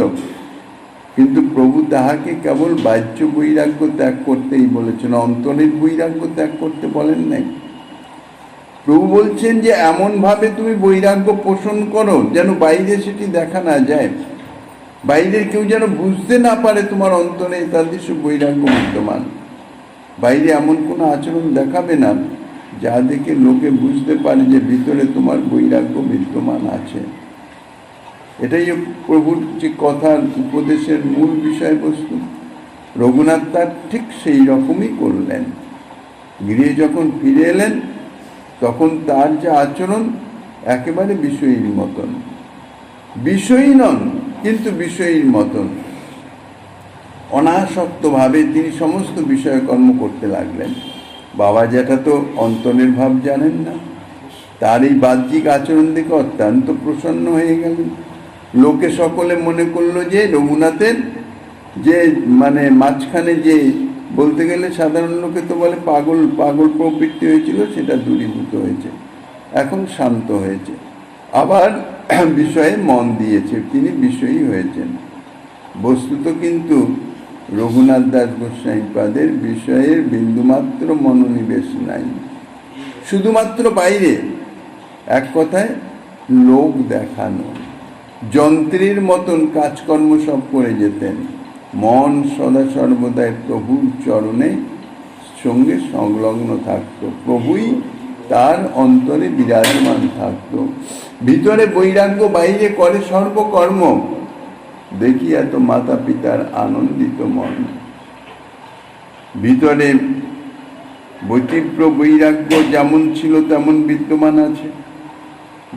কিন্তু প্রভু তাহাকে কেবল বাহ্য বৈরাগ্য ত্যাগ করতেই বলেছেন, অন্তরের বৈরাগ্য ত্যাগ করতে বলেন নাই। প্রভু বলছেন যে এমনভাবে তুমি বৈরাগ্য পোষণ করো যেন বাইরে সেটি দেখা না যায়, বাইরের কেউ যেন বুঝতে না পারে তোমার অন্তরে তাদৃশ বৈরাগ্য বিদ্যমান। বাইরে এমন কোনো আচরণ দেখাবে না যা দেখে লোকে বুঝতে পারে যে ভিতরে তোমার বৈরাগ্য বিদ্যমান আছে। এটাই প্রভুর যে কথার উপদেশের মূল বিষয়বস্তু। রঘুনাথ তার ঠিক সেই রকমই করলেন। গৃহে যখন ফিরে এলেন তখন তার যে আচরণ একেবারে বিষয়ীর মতন, বিষয়ী নন কিন্তু বিষয়ীর মতন, অনাসক্তভাবে তিনি সমস্ত বিষয়কর্ম করতে লাগলেন। বাবা জ্যাঠা তো অন্তরের ভাব জানেন না, তার এই বাহ্যিক আচরণ দেখে অত্যন্ত প্রসন্ন হয়ে গেলেন। লোকে সকলে মনে করলো যে রঘুনাথের যে মানে মাঝখানে যে বলতে গেলে সাধারণ লোকে তো বলে পাগল পাগল প্রবৃত্তি হয়েছিল, সেটা দূরীভূত হয়েছে, এখন শান্ত হয়েছে, আবার বিষয়ে মন দিয়েছে, তিনি বিষয়ী হয়েছেন। বস্তুত কিন্তু রঘুনাথ দাস গোস্বামীপাদের বিষয়ের বিন্দুমাত্র মনোনিবেশ নাই, শুধুমাত্র বাইরে, এক কথায় লোক দেখানো, যন্ত্রের মতন কাজকর্ম সব করে যেতেন। মন সদা সর্বদাই প্রভুর চরণে সঙ্গে সংলগ্ন থাকত, প্রভুই তার অন্তরে বিরাজমান থাকত। ভিতরে বৈরাগ্য, বাইরে করে সর্বকর্ম, দেখিয়া তো মাতা পিতার আনন্দিত মন। ভিতরে তীব্র বৈরাগ্য যেমন ছিল তেমন বিদ্যমান আছে,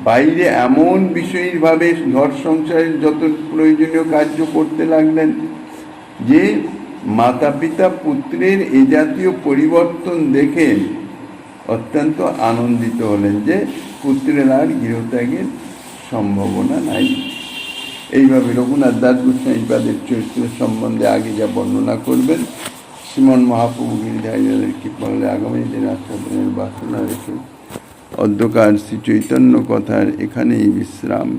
বাইরে এমন বিষয়ীভাবে ঘর সংসারের যত প্রয়োজনীয় কার্য করতে লাগলেন যে মাতা পিতা পুত্রের এ জাতীয় পরিবর্তন দেখে অত্যন্ত আনন্দিত হলেন যে পুত্রের আর গৃহত্যাগের সম্ভাবনা নাই। এইভাবে রঘুনাথ দাস গোস্বামীপাদের চরিত্র সম্বন্ধে আগে যা বর্ণনা করবেন, শ্রীমন মহাপ্রভু গিরিধারীদের কৃপা হলে আগামী দিন আস্বাদনের বাসনা রেখে অধ্যকার শ্রী চৈতন্য কথার এখানেই বিশ্রাম।